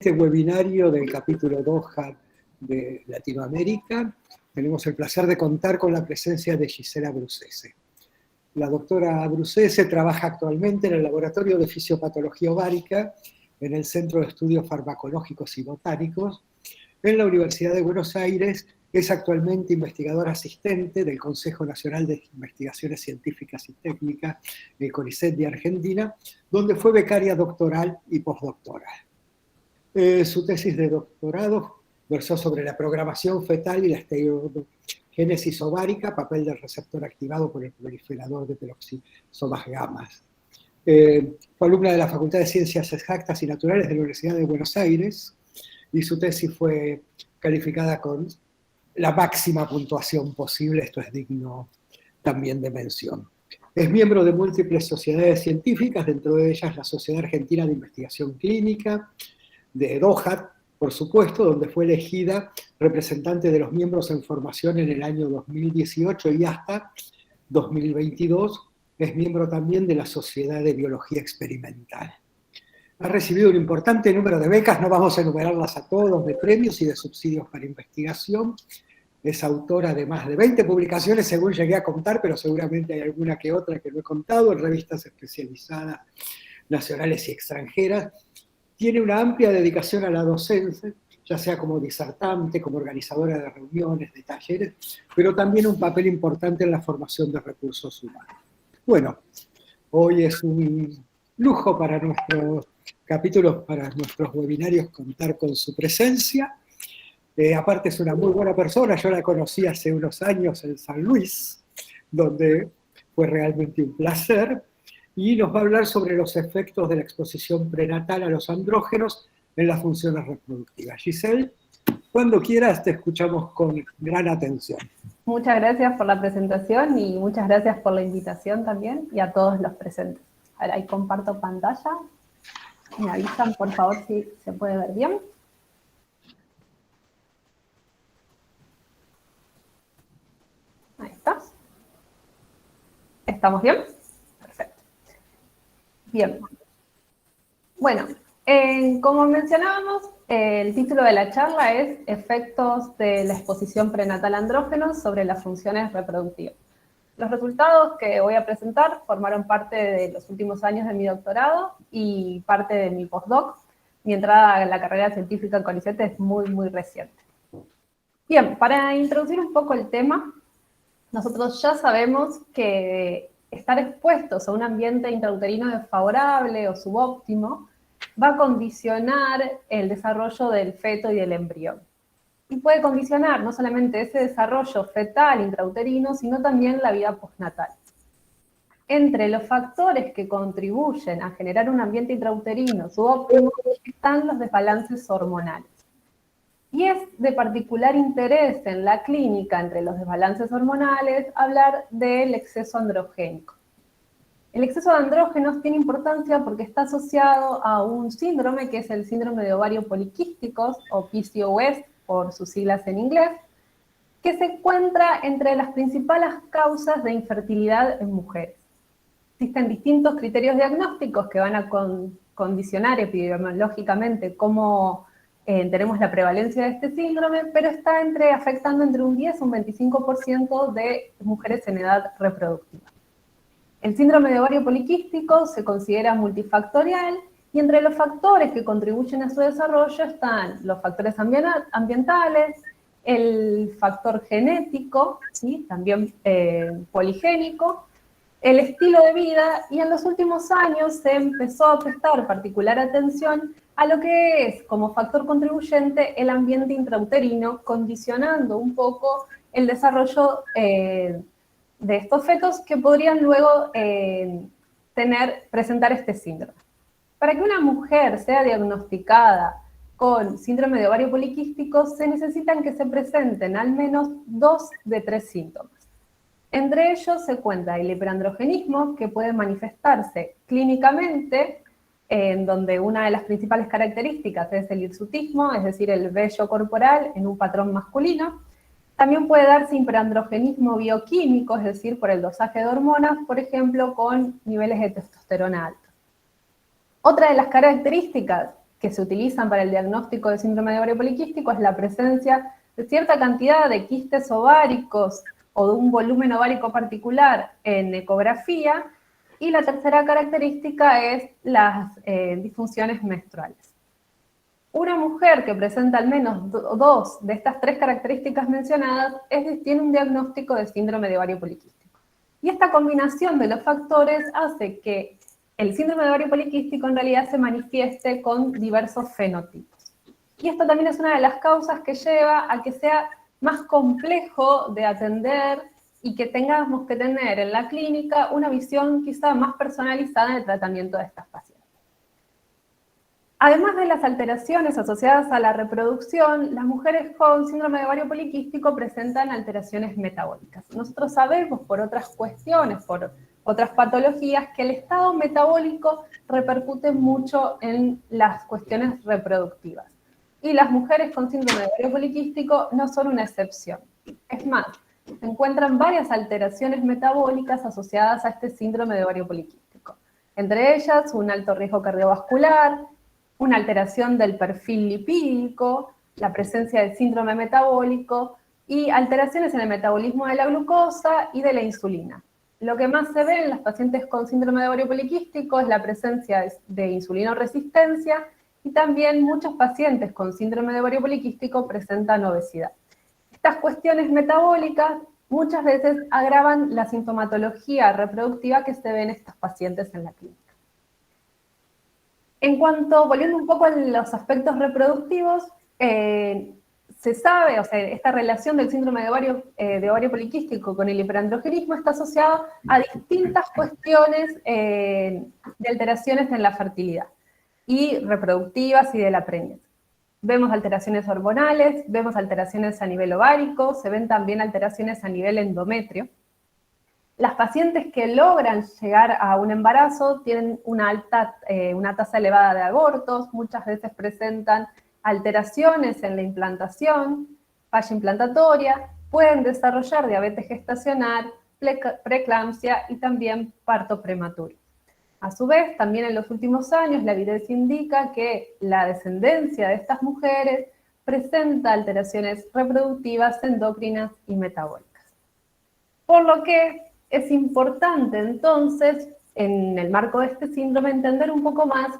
Este webinario del capítulo Doha de Latinoamérica, tenemos el placer de contar con la presencia de Gisela Abruzzese. La doctora Abruzzese trabaja actualmente en el Laboratorio de Fisiopatología Ovárica, en el Centro de Estudios Farmacológicos y Botánicos, en la Universidad de Buenos Aires. Es actualmente investigadora asistente del Consejo Nacional de Investigaciones Científicas y Técnicas, el CONICET de Argentina, donde fue becaria doctoral y postdoctoral. Su tesis de doctorado versó sobre la programación fetal y la estereogénesis ovárica, papel del receptor activado por el proliferador de peroxisomas gamas. Fue alumna de la Facultad de Ciencias Exactas y Naturales de la Universidad de Buenos Aires, y su tesis fue calificada con la máxima puntuación posible. Esto es digno también de mención. Es miembro de múltiples sociedades científicas, dentro de ellas la Sociedad Argentina de Investigación Clínica, de Doha, por supuesto, donde fue elegida representante de los miembros en formación en el año 2018 y hasta 2022. Es miembro también de la Sociedad de Biología Experimental. Ha recibido un importante número de becas, no vamos a enumerarlas a todos, de premios y de subsidios para investigación. Es autora de más de 20 publicaciones, según llegué a contar, pero seguramente hay alguna que otra que no he contado, en revistas especializadas nacionales y extranjeras. Tiene una amplia dedicación a la docencia, ya sea como disertante, como organizadora de reuniones, de talleres, pero también un papel importante en la formación de recursos humanos. Bueno, hoy es un lujo para nuestros capítulos, para nuestros webinarios, contar con su presencia. Aparte es una muy buena persona, yo la conocí hace unos años en San Luis, donde fue realmente un placer, y nos va a hablar sobre los efectos de la exposición prenatal a los andrógenos en las funciones reproductivas. Giselle, cuando quieras te escuchamos con gran atención. Muchas gracias por la presentación y muchas gracias por la invitación también, y a todos los presentes. Ahora ahí comparto pantalla. Me avisan, por favor, si se puede ver bien. Ahí está. ¿Estamos bien? Perfecto. Bien. Bueno, como mencionábamos, el título de la charla es Efectos de la exposición prenatal a andrógenos sobre las funciones reproductivas. Los resultados que voy a presentar formaron parte de los últimos años de mi doctorado y parte de mi postdoc. Mi entrada en la carrera científica en CONICET es muy reciente. Bien, para introducir un poco el tema, nosotros ya sabemos que estar expuestos a un ambiente intrauterino desfavorable o subóptimo va a condicionar el desarrollo del feto y del embrión. Y puede condicionar no solamente ese desarrollo fetal intrauterino, sino también la vida postnatal. Entre los factores que contribuyen a generar un ambiente intrauterino subóptimo están los desbalances hormonales. Y es de particular interés en la clínica, entre los desbalances hormonales, hablar del exceso androgénico. El exceso de andrógenos tiene importancia porque está asociado a un síndrome que es el síndrome de ovario poliquísticos, o PCOS por sus siglas en inglés, que se encuentra entre las principales causas de infertilidad en mujeres. Existen distintos criterios diagnósticos que van a condicionar epidemiológicamente cómo tenemos la prevalencia de este síndrome, pero está afectando entre un 10 y un 25% de mujeres en edad reproductiva. El síndrome de ovario poliquístico se considera multifactorial, y entre los factores que contribuyen a su desarrollo están los factores ambientales, el factor genético, ¿sí? También poligénico, el estilo de vida, y en los últimos años se empezó a prestar particular atención a lo que es, como factor contribuyente, el ambiente intrauterino, condicionando un poco el desarrollo de estos fetos que podrían luego presentar este síndrome. Para que una mujer sea diagnosticada con síndrome de ovario poliquístico, se necesitan que se presenten al menos 2 de 3 síntomas. Entre ellos se cuenta el hiperandrogenismo, que puede manifestarse clínicamente, en donde una de las principales características es el hirsutismo, es decir, el vello corporal en un patrón masculino. También puede darse hiperandrogenismo bioquímico, es decir, por el dosaje de hormonas, por ejemplo, con niveles de testosterona altos. Otra de las características que se utilizan para el diagnóstico de síndrome de ovario poliquístico es la presencia de cierta cantidad de quistes ováricos o de un volumen ovárico particular en ecografía, y la tercera característica es las disfunciones menstruales. Una mujer que presenta al menos dos de estas tres características mencionadas tiene un diagnóstico de síndrome de ovario poliquístico. Y esta combinación de los factores hace que el síndrome de ovario poliquístico en realidad se manifieste con diversos fenotipos. Y esto también es una de las causas que lleva a que sea más complejo de atender y que tengamos que tener en la clínica una visión quizá más personalizada en el tratamiento de estas pacientes. Además de las alteraciones asociadas a la reproducción, las mujeres con síndrome de ovario poliquístico presentan alteraciones metabólicas. Nosotros sabemos por otras cuestiones, por otras patologías, que el estado metabólico repercute mucho en las cuestiones reproductivas. Y las mujeres con síndrome de ovario poliquístico no son una excepción. Es más, se encuentran varias alteraciones metabólicas asociadas a este síndrome de ovario poliquístico. Entre ellas, un alto riesgo cardiovascular, una alteración del perfil lipídico, la presencia de síndrome metabólico y alteraciones en el metabolismo de la glucosa y de la insulina. Lo que más se ve en las pacientes con síndrome de ovario poliquístico es la presencia de insulinoresistencia, y también muchos pacientes con síndrome de ovario poliquístico presentan obesidad. Estas cuestiones metabólicas muchas veces agravan la sintomatología reproductiva que se ve en estos pacientes en la clínica. En cuanto, volviendo un poco a los aspectos reproductivos, se sabe, o sea, esta relación del síndrome de ovario poliquístico con el hiperandrogenismo está asociada a distintas cuestiones de alteraciones en la fertilidad y reproductivas y de la preñez. Vemos alteraciones hormonales, vemos alteraciones a nivel ovárico, se ven también alteraciones a nivel endometrio. Las pacientes que logran llegar a un embarazo tienen una tasa elevada de abortos, muchas veces presentan alteraciones en la implantación, falla implantatoria, pueden desarrollar diabetes gestacional, preeclampsia y también parto prematuro. A su vez, también en los últimos años, la evidencia indica que la descendencia de estas mujeres presenta alteraciones reproductivas, endocrinas y metabólicas. Por lo que es importante entonces, en el marco de este síndrome, entender un poco más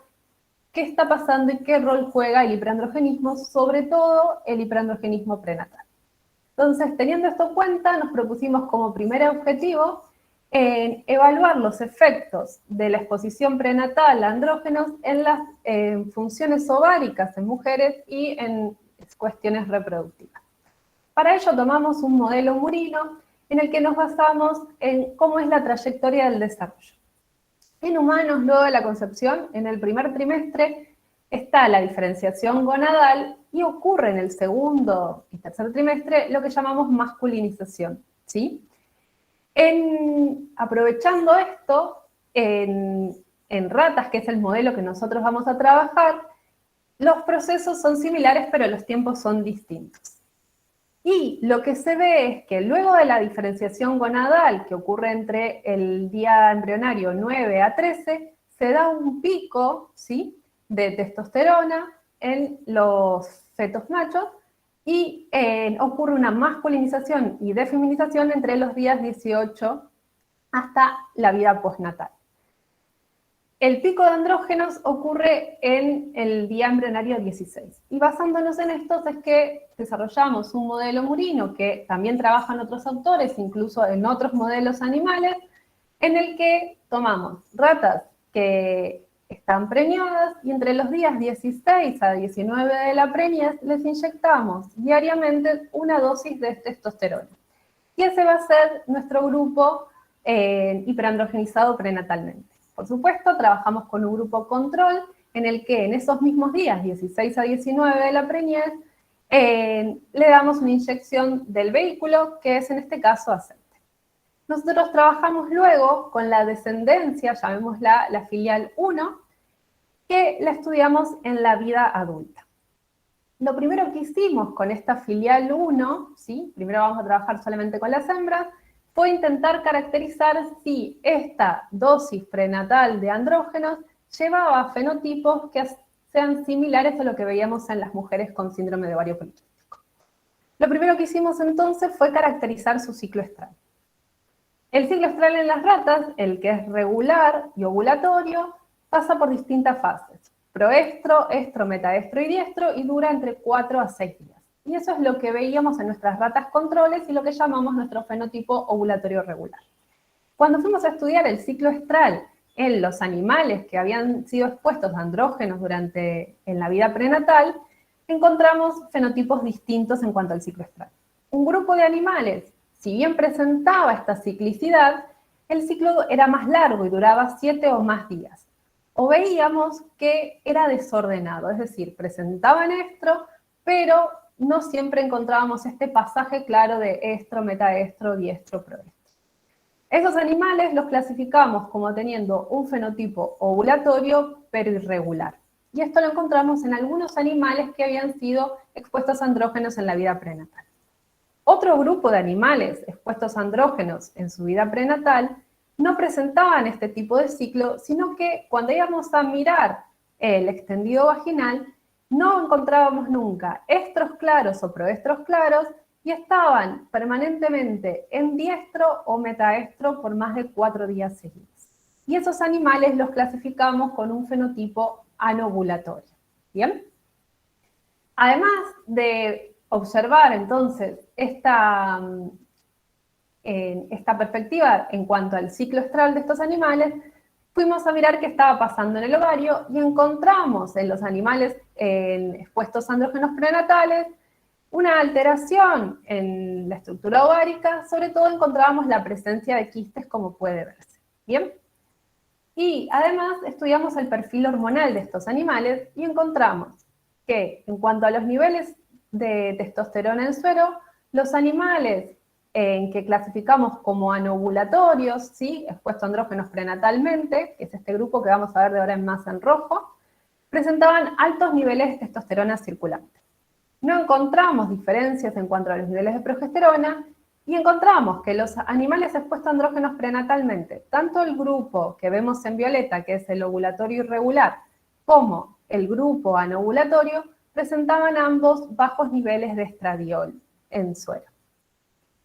qué está pasando y qué rol juega el hiperandrogenismo, sobre todo el hiperandrogenismo prenatal. Entonces, teniendo esto en cuenta, nos propusimos como primer objetivo evaluar los efectos de la exposición prenatal a andrógenos en las funciones ováricas en mujeres y en cuestiones reproductivas. Para ello tomamos un modelo murino en el que nos basamos en cómo es la trayectoria del desarrollo. En humanos, luego de la concepción, en el primer trimestre, está la diferenciación gonadal y ocurre en el segundo y tercer trimestre lo que llamamos masculinización, ¿sí? Aprovechando esto, en ratas, que es el modelo que nosotros vamos a trabajar, los procesos son similares, pero los tiempos son distintos. Y lo que se ve es que luego de la diferenciación gonadal, que ocurre entre el día embrionario 9 a 13, se da un pico, ¿sí?, de testosterona en los fetos machos y ocurre una masculinización y defeminización entre los días 18 hasta la vida postnatal. El pico de andrógenos ocurre en el día embrionario 16. Y basándonos en estos es que desarrollamos un modelo murino que también trabajan otros autores, incluso en otros modelos animales, en el que tomamos ratas que están preñadas y entre los días 16 a 19 de la preñez les inyectamos diariamente una dosis de testosterona. Y ese va a ser nuestro grupo hiperandrogenizado prenatalmente. Por supuesto, trabajamos con un grupo control en el que en esos mismos días, 16 a 19 de la preñez, le damos una inyección del vehículo, que es en este caso aceite. Nosotros trabajamos luego con la descendencia, llamémosla la filial 1, que la estudiamos en la vida adulta. Lo primero que hicimos con esta filial 1, ¿sí?, primero vamos a trabajar solamente con las hembras, fue intentar caracterizar si esta dosis prenatal de andrógenos llevaba fenotipos que sean similares a lo que veíamos en las mujeres con síndrome de ovario poliquístico. Lo primero que hicimos entonces fue caracterizar su ciclo estral. El ciclo estral en las ratas, el que es regular y ovulatorio, pasa por distintas fases: proestro, estro, metaestro y diestro, y dura entre 4 a 6 días. Y eso es lo que veíamos en nuestras ratas controles y lo que llamamos nuestro fenotipo ovulatorio regular. Cuando fuimos a estudiar el ciclo estral en los animales que habían sido expuestos a andrógenos en la vida prenatal, encontramos fenotipos distintos en cuanto al ciclo estral. Un grupo de animales, si bien presentaba esta ciclicidad, el ciclo era más largo y duraba 7 o más días. O veíamos que era desordenado, es decir, presentaban estro, pero no siempre encontrábamos este pasaje claro de estro, metaestro, diestro, proestro. Esos animales los clasificamos como teniendo un fenotipo ovulatorio pero irregular. Y esto lo encontramos en algunos animales que habían sido expuestos a andrógenos en la vida prenatal. Otro grupo de animales expuestos a andrógenos en su vida prenatal no presentaban este tipo de ciclo, sino que cuando íbamos a mirar el extendido vaginal, no encontrábamos nunca estros claros o proestros claros, y estaban permanentemente en diestro o metaestro por más de 4 días seguidos. Y esos animales los clasificamos con un fenotipo anovulatorio. ¿Bien? Además de observar entonces esta perspectiva en cuanto al ciclo estral de estos animales, fuimos a mirar qué estaba pasando en el ovario y encontramos en los animales expuestos a andrógenos prenatales una alteración en la estructura ovárica. Sobre todo encontrábamos la presencia de quistes, como puede verse. ¿Bien? Y además estudiamos el perfil hormonal de estos animales y encontramos que en cuanto a los niveles de testosterona en suero, los animales en que clasificamos como anovulatorios, ¿sí?, expuestos a andrógenos prenatalmente, que es este grupo que vamos a ver de ahora en más en rojo, presentaban altos niveles de testosterona circulante. No encontramos diferencias en cuanto a los niveles de progesterona, y encontramos que los animales expuestos a andrógenos prenatalmente, tanto el grupo que vemos en violeta, que es el ovulatorio irregular, como el grupo anovulatorio, presentaban ambos bajos niveles de estradiol en suero.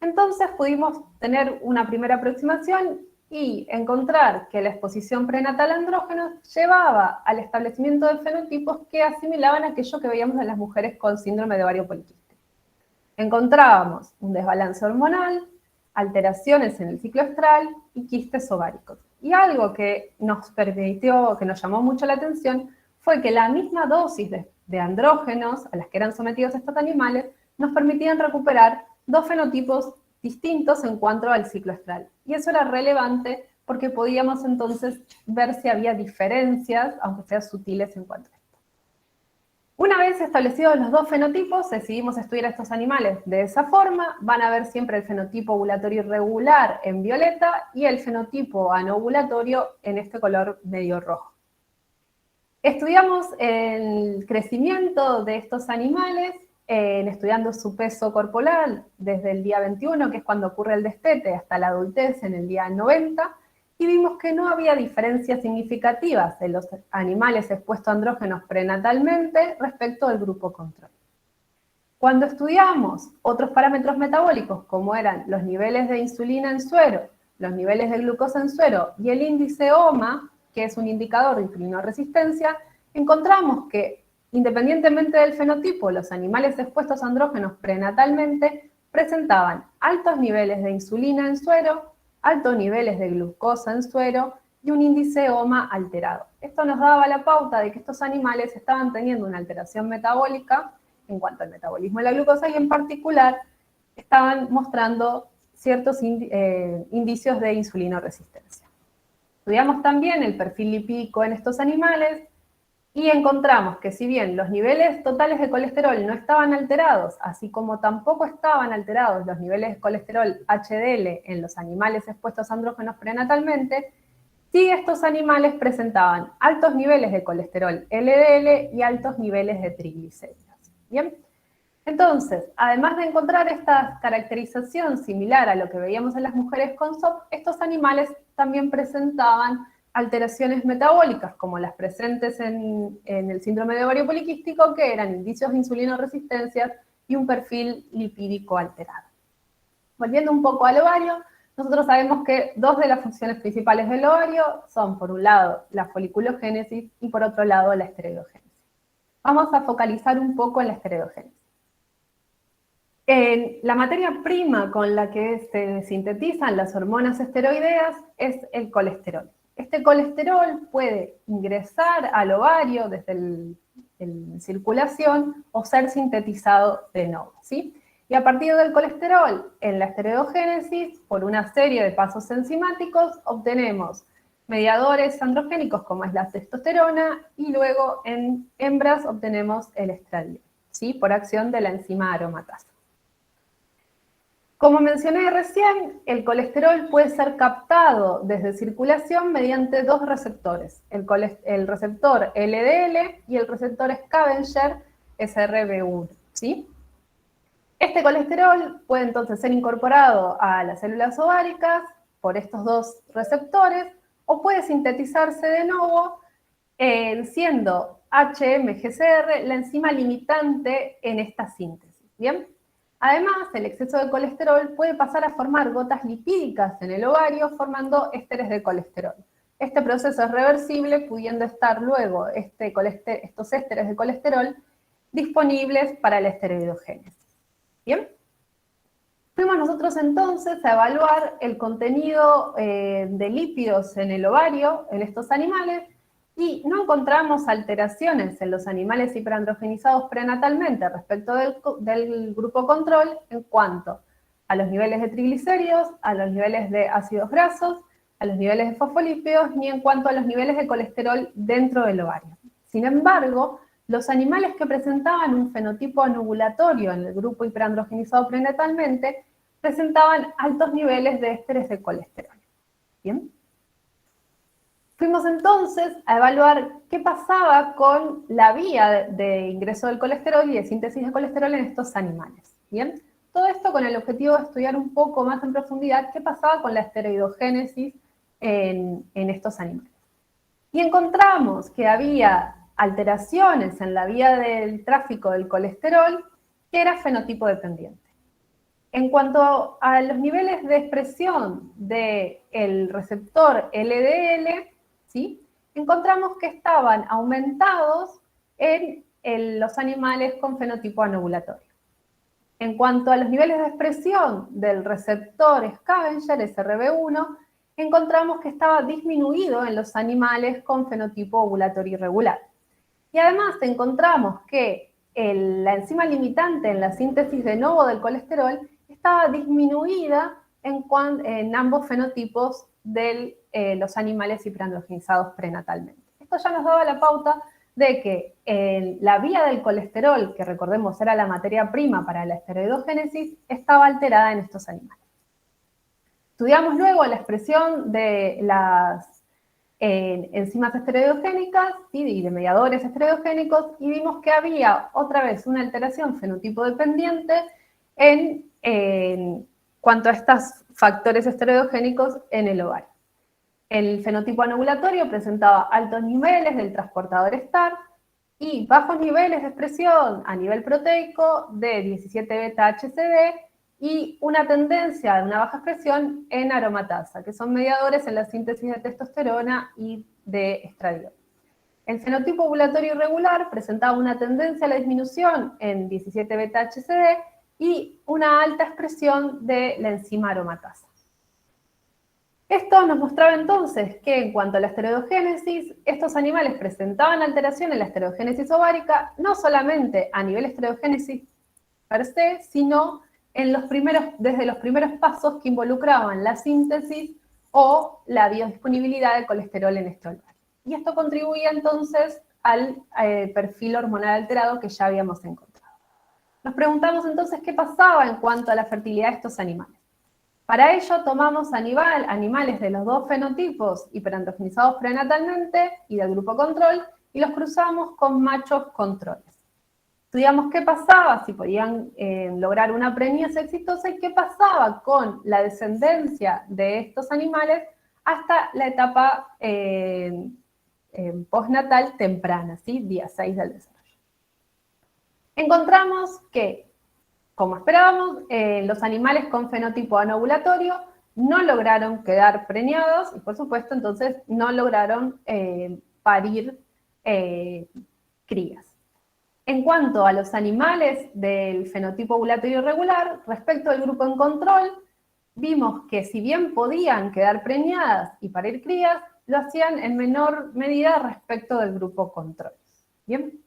Entonces pudimos tener una primera aproximación y encontrar que la exposición prenatal a andrógenos llevaba al establecimiento de fenotipos que asimilaban aquello que veíamos en las mujeres con síndrome de ovario poliquístico. Encontrábamos un desbalance hormonal, alteraciones en el ciclo estral y quistes ováricos. Y algo que nos permitió, que nos llamó mucho la atención, fue que la misma dosis de andrógenos a las que eran sometidos estos animales nos permitían recuperar dos fenotipos distintos en cuanto al ciclo estral. Y eso era relevante porque podíamos entonces ver si había diferencias, aunque sean sutiles, en cuanto a esto. Una vez establecidos los dos fenotipos, decidimos estudiar a estos animales de esa forma. Van a ver siempre el fenotipo ovulatorio irregular en violeta y el fenotipo anovulatorio en este color medio rojo. Estudiamos el crecimiento de estos animales, estudiando su peso corporal desde el día 21, que es cuando ocurre el destete, hasta la adultez en el día 90, y vimos que no había diferencias significativas en los animales expuestos a andrógenos prenatalmente respecto al grupo control. Cuando estudiamos otros parámetros metabólicos, como eran los niveles de insulina en suero, los niveles de glucosa en suero y el índice OMA, que es un indicador de insulinoresistencia, encontramos que, independientemente del fenotipo, los animales expuestos a andrógenos prenatalmente presentaban altos niveles de insulina en suero, altos niveles de glucosa en suero y un índice OMA alterado. Esto nos daba la pauta de que estos animales estaban teniendo una alteración metabólica en cuanto al metabolismo de la glucosa, y en particular estaban mostrando ciertos indicios de insulinoresistencia. Estudiamos también el perfil lipídico en estos animales y encontramos que, si bien los niveles totales de colesterol no estaban alterados, así como tampoco estaban alterados los niveles de colesterol HDL en los animales expuestos a andrógenos prenatalmente, sí estos animales presentaban altos niveles de colesterol LDL y altos niveles de triglicéridos. ¿Bien? Entonces, además de encontrar esta caracterización similar a lo que veíamos en las mujeres con SOP, estos animales también presentaban alteraciones metabólicas, como las presentes en el síndrome de ovario poliquístico, que eran indicios de insulinoresistencia y un perfil lipídico alterado. Volviendo un poco al ovario, nosotros sabemos que dos de las funciones principales del ovario son, por un lado, la foliculogénesis y por otro lado, la esteroidogénesis. Vamos a focalizar un poco en la esteroidogénesis. La materia prima con la que se sintetizan las hormonas esteroideas es el colesterol. Este colesterol puede ingresar al ovario desde la circulación o ser sintetizado de nuevo, ¿sí? Y a partir del colesterol, en la esteroidogénesis, por una serie de pasos enzimáticos, obtenemos mediadores androgénicos como es la testosterona y luego en hembras obtenemos el estradiol, ¿sí? Por acción de la enzima aromatasa. Como mencioné recién, el colesterol puede ser captado desde circulación mediante dos receptores, el receptor LDL y el receptor Scavenger SRB1, ¿sí? Este colesterol puede entonces ser incorporado a las células ováricas por estos dos receptores o puede sintetizarse de nuevo siendo HMGCR la enzima limitante en esta síntesis, ¿bien? Además, el exceso de colesterol puede pasar a formar gotas lipídicas en el ovario formando ésteres de colesterol. Este proceso es reversible, pudiendo estar luego estos ésteres de colesterol disponibles para la esteroidogénesis. ¿Bien? Fuimos nosotros entonces a evaluar el contenido de lípidos en el ovario, en estos animales, y no encontramos alteraciones en los animales hiperandrogenizados prenatalmente respecto del grupo control en cuanto a los niveles de triglicéridos, a los niveles de ácidos grasos, a los niveles de fosfolípidos, ni en cuanto a los niveles de colesterol dentro del ovario. Sin embargo, los animales que presentaban un fenotipo anovulatorio en el grupo hiperandrogenizado prenatalmente presentaban altos niveles de ésteres de colesterol. ¿Bien? Fuimos entonces a evaluar qué pasaba con la vía de ingreso del colesterol y de síntesis de colesterol en estos animales. ¿Bien? Todo esto con el objetivo de estudiar un poco más en profundidad qué pasaba con la esteroidogénesis en estos animales. Y encontramos que había alteraciones en la vía del tráfico del colesterol que era fenotipo dependiente. En cuanto a los niveles de expresión del receptor LDL, ¿sí? Encontramos que estaban aumentados en los animales con fenotipo anovulatorio. En cuanto a los niveles de expresión del receptor Scavenger, SRB1, encontramos que estaba disminuido en los animales con fenotipo ovulatorio irregular. Y además encontramos que la enzima limitante en la síntesis de nuevo del colesterol estaba disminuida en ambos fenotipos de los animales hiperandrogenizados prenatalmente. Esto ya nos daba la pauta de que la vía del colesterol, que recordemos era la materia prima para la esteroidogénesis, estaba alterada en estos animales. Estudiamos luego la expresión de las enzimas esteroidogénicas, ¿sí? Y de mediadores esteroidogénicos, y vimos que había otra vez una alteración fenotipo dependiente en cuanto a estos factores esteroidogénicos en el ovario. El fenotipo anovulatorio presentaba altos niveles del transportador STAR y bajos niveles de expresión a nivel proteico de 17-beta-HCD y una tendencia a una baja expresión en aromatasa, que son mediadores en la síntesis de testosterona y de estradiol. El fenotipo ovulatorio irregular presentaba una tendencia a la disminución en 17-beta-HCD y una alta expresión de la enzima aromatasa. Esto nos mostraba entonces que en cuanto a la esteroidogénesis, estos animales presentaban alteración en la esteroidogénesis ovárica, no solamente a nivel esteroidogénesis per se, sino desde los primeros pasos que involucraban la síntesis o la biodisponibilidad de colesterol en este ovario. Y esto contribuía entonces al perfil hormonal alterado que ya habíamos encontrado. Nos preguntamos entonces qué pasaba en cuanto a la fertilidad de estos animales. Para ello tomamos animales de los dos fenotipos hiperandrogenizados prenatalmente y del grupo control y los cruzamos con machos controles. Estudiamos qué pasaba, si podían lograr una preñez exitosa y qué pasaba con la descendencia de estos animales hasta la etapa postnatal temprana, ¿sí? Día 6 del desarrollo. Encontramos que, como esperábamos, los animales con fenotipo anovulatorio no lograron quedar preñados y, por supuesto, entonces no lograron parir crías. En cuanto a los animales del fenotipo ovulatorio irregular, respecto al grupo en control, vimos que si bien podían quedar preñadas y parir crías, lo hacían en menor medida respecto del grupo control. ¿Bien?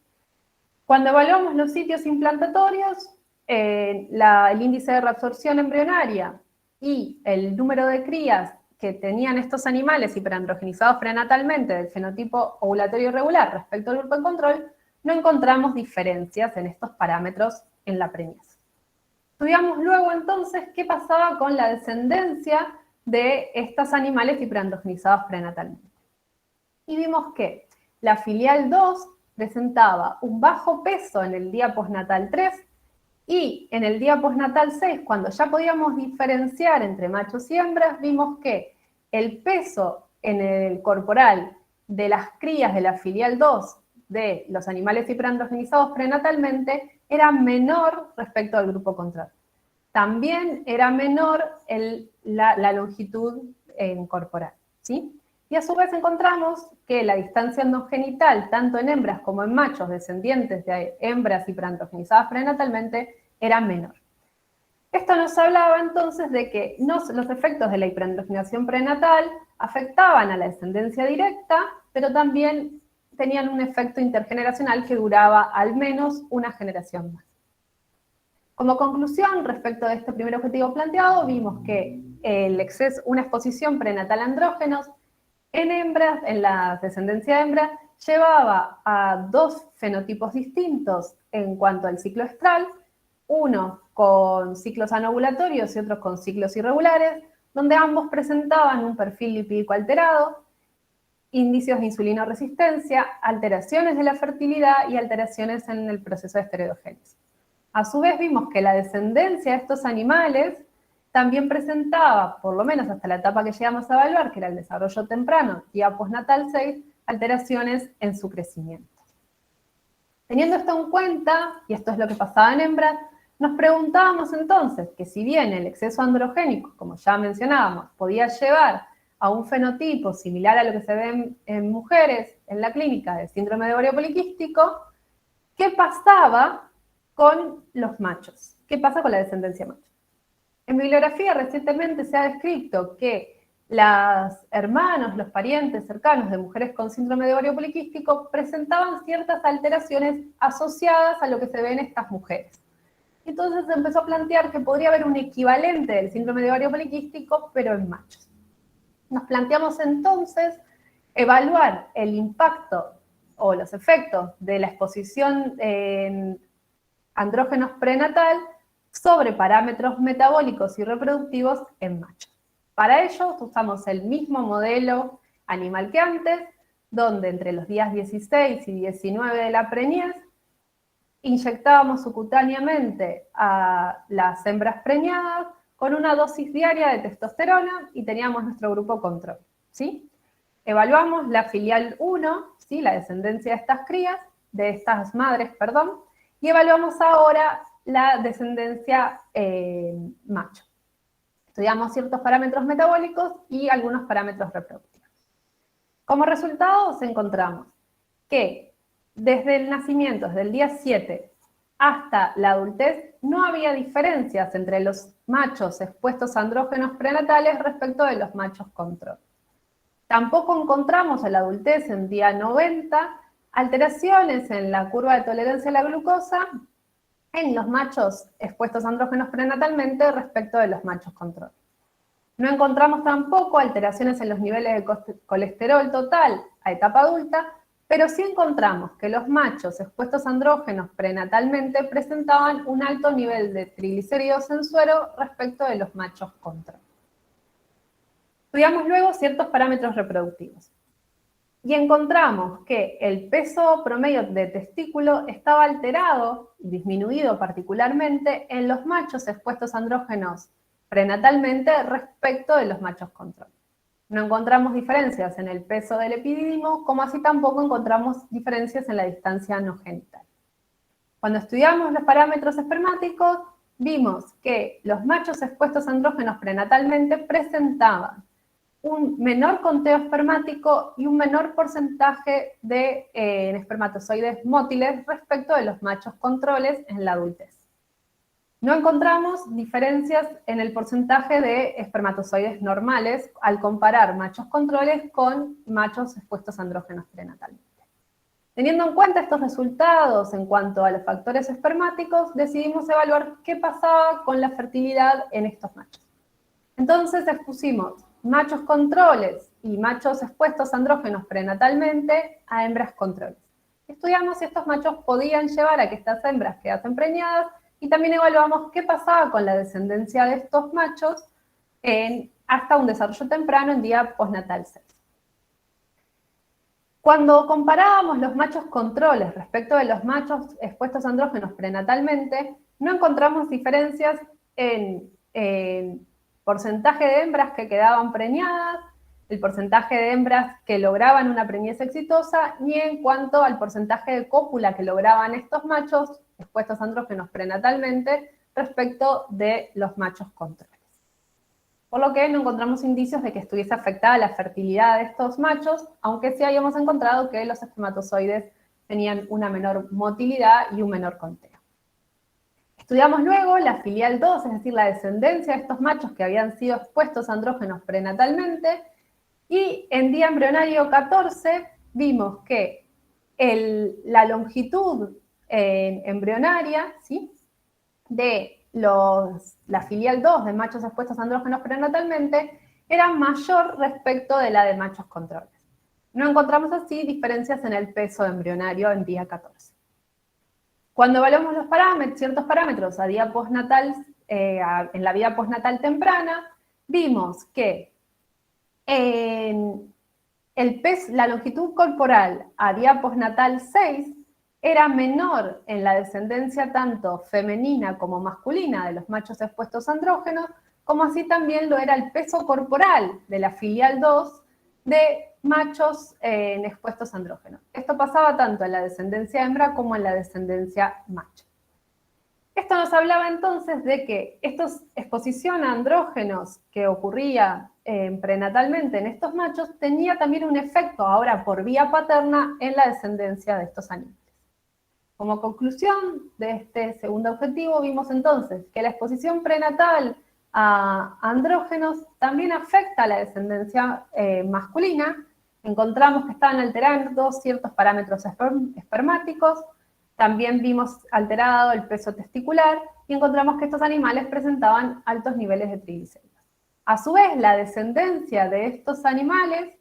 Cuando evaluamos los sitios implantatorios, el índice de reabsorción embrionaria y el número de crías que tenían estos animales hiperandrogenizados prenatalmente del fenotipo ovulatorio irregular respecto al grupo en control, no encontramos diferencias en estos parámetros en la preñez. Estudiamos luego entonces qué pasaba con la descendencia de estos animales hiperandrogenizados prenatalmente. Y vimos que la filial 2 presentaba un bajo peso en el día postnatal 3 y en el día postnatal 6, cuando ya podíamos diferenciar entre machos y hembras, vimos que el peso en el corporal de las crías de la filial 2 de los animales hiperandrogenizados prenatalmente era menor respecto al grupo control. También era menor la longitud corporal, ¿sí? Y a su vez encontramos que la distancia endogenital, tanto en hembras como en machos descendientes de hembras hiperandrogenizadas prenatalmente, era menor. Esto nos hablaba entonces de que los efectos de la hiperandrogenación prenatal afectaban a la descendencia directa, pero también tenían un efecto intergeneracional que duraba al menos una generación más. Como conclusión, respecto de este primer objetivo planteado, vimos que una exposición prenatal a andrógenos en hembras, en la descendencia de hembra, llevaba a dos fenotipos distintos en cuanto al ciclo estral, uno con ciclos anovulatorios y otros con ciclos irregulares, donde ambos presentaban un perfil lipídico alterado, indicios de insulinoresistencia, alteraciones de la fertilidad y alteraciones en el proceso de esteroidogénesis. A su vez vimos que la descendencia de estos animales también presentaba, por lo menos hasta la etapa que llegamos a evaluar, que era el desarrollo temprano, día postnatal 6, alteraciones en su crecimiento. Teniendo esto en cuenta, y esto es lo que pasaba en hembras, nos preguntábamos entonces que si bien el exceso androgénico, como ya mencionábamos, podía llevar a un fenotipo similar a lo que se ve en mujeres en la clínica de síndrome de ovario poliquístico, ¿qué pasaba con los machos? ¿Qué pasa con la descendencia macho? En bibliografía recientemente se ha descrito que los hermanos, los parientes cercanos de mujeres con síndrome de ovario poliquístico presentaban ciertas alteraciones asociadas a lo que se ve en estas mujeres. Entonces se empezó a plantear que podría haber un equivalente del síndrome de ovario poliquístico, pero en machos. Nos planteamos entonces evaluar el impacto o los efectos de la exposición en andrógenos prenatal sobre parámetros metabólicos y reproductivos en machos. Para ello usamos el mismo modelo animal que antes, donde entre los días 16 y 19 de la preñez inyectábamos subcutáneamente a las hembras preñadas con una dosis diaria de testosterona y teníamos nuestro grupo control, ¿sí? Evaluamos la filial 1, ¿sí? La descendencia de estas crías, de estas madres, perdón, y evaluamos ahora la descendencia macho. Estudiamos ciertos parámetros metabólicos y algunos parámetros reproductivos. Como resultados encontramos que desde el nacimiento, desde el día 7 hasta la adultez, no había diferencias entre los machos expuestos a andrógenos prenatales respecto de los machos control. Tampoco encontramos en la adultez, en día 90, alteraciones en la curva de tolerancia a la glucosa en los machos expuestos a andrógenos prenatalmente respecto de los machos control. No encontramos tampoco alteraciones en los niveles de colesterol total a etapa adulta, pero sí encontramos que los machos expuestos a andrógenos prenatalmente presentaban un alto nivel de triglicéridos en suero respecto de los machos control. Estudiamos luego ciertos parámetros reproductivos y encontramos que el peso promedio de testículo estaba alterado, disminuido particularmente en los machos expuestos a andrógenos prenatalmente respecto de los machos control. No encontramos diferencias en el peso del epidídimo, como así tampoco encontramos diferencias en la distancia anogenital. Cuando estudiamos los parámetros espermáticos, vimos que los machos expuestos a andrógenos prenatalmente presentaban un menor conteo espermático y un menor porcentaje de espermatozoides mótiles respecto de los machos controles en la adultez. No encontramos diferencias en el porcentaje de espermatozoides normales al comparar machos controles con machos expuestos a andrógenos prenatalmente. Teniendo en cuenta estos resultados en cuanto a los factores espermáticos, decidimos evaluar qué pasaba con la fertilidad en estos machos. Entonces expusimos machos controles y machos expuestos a andrógenos prenatalmente a hembras controles. Estudiamos si estos machos podían llevar a que estas hembras quedasen preñadas y también evaluamos qué pasaba con la descendencia de estos machos hasta un desarrollo temprano en día postnatal 6. Cuando comparábamos los machos controles respecto de los machos expuestos a andrógenos prenatalmente, no encontramos diferencias en porcentaje de hembras que quedaban preñadas, el porcentaje de hembras que lograban una preñez exitosa, ni en cuanto al porcentaje de cópula que lograban estos machos expuestos a andrógenos prenatalmente respecto de los machos controles. Por lo que no encontramos indicios de que estuviese afectada la fertilidad de estos machos, aunque sí habíamos encontrado que los espermatozoides tenían una menor motilidad y un menor conteo. Estudiamos luego la filial 2, es decir, la descendencia de estos machos que habían sido expuestos a andrógenos prenatalmente, y en día embrionario 14 vimos que la longitud embrionaria, ¿sí?, de la filial 2 de machos expuestos a andrógenos prenatalmente era mayor respecto de la de machos controles. No encontramos así diferencias en el peso embrionario en día 14. Cuando evaluamos los parámetros, ciertos parámetros a día postnatal, en la vida postnatal temprana, vimos que la longitud corporal a día postnatal 6 era menor en la descendencia tanto femenina como masculina de los machos expuestos a andrógenos, como así también lo era el peso corporal de la filial 2 de machos expuestos a andrógenos. Esto pasaba tanto en la descendencia hembra como en la descendencia macho. Esto nos hablaba entonces de que esta exposición a andrógenos que ocurría prenatalmente en estos machos tenía también un efecto ahora por vía paterna en la descendencia de estos animales. Como conclusión de este segundo objetivo, vimos entonces que la exposición prenatal a andrógenos también afecta a la descendencia masculina. Encontramos que estaban alterando ciertos parámetros espermáticos, también vimos alterado el peso testicular y encontramos que estos animales presentaban altos niveles de triglicéridos. A su vez, la descendencia de estos animales,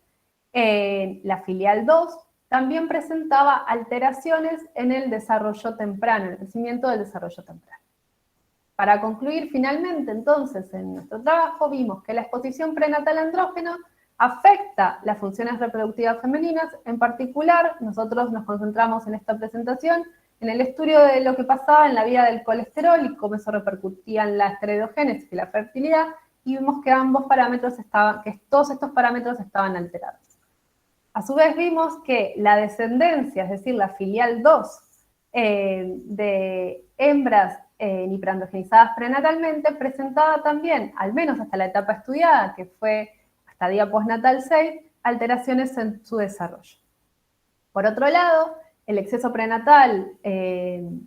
la filial 2, también presentaba alteraciones en el desarrollo temprano, en el crecimiento del desarrollo temprano. Para concluir finalmente, entonces, en nuestro trabajo vimos que la exposición prenatal a andrógenos afecta las funciones reproductivas femeninas. En particular, nosotros nos concentramos en esta presentación en el estudio de lo que pasaba en la vida del colesterol y cómo eso repercutía en la esteroidogénesis y la fertilidad, y vimos que todos estos parámetros estaban alterados. A su vez vimos que la descendencia, es decir, la filial 2 de hembras hiperandrogenizadas prenatalmente, presentaba también, al menos hasta la etapa estudiada, que fue hasta día postnatal 6, alteraciones en su desarrollo. Por otro lado, el exceso prenatal, el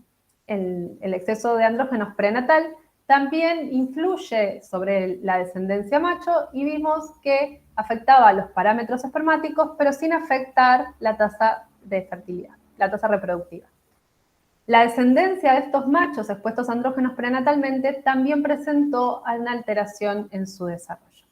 exceso de andrógenos prenatal, también influye sobre la descendencia macho y vimos que afectaba a los parámetros espermáticos, pero sin afectar la tasa de fertilidad, la tasa reproductiva. La descendencia de estos machos expuestos a andrógenos prenatalmente también presentó una alteración en su desarrollo.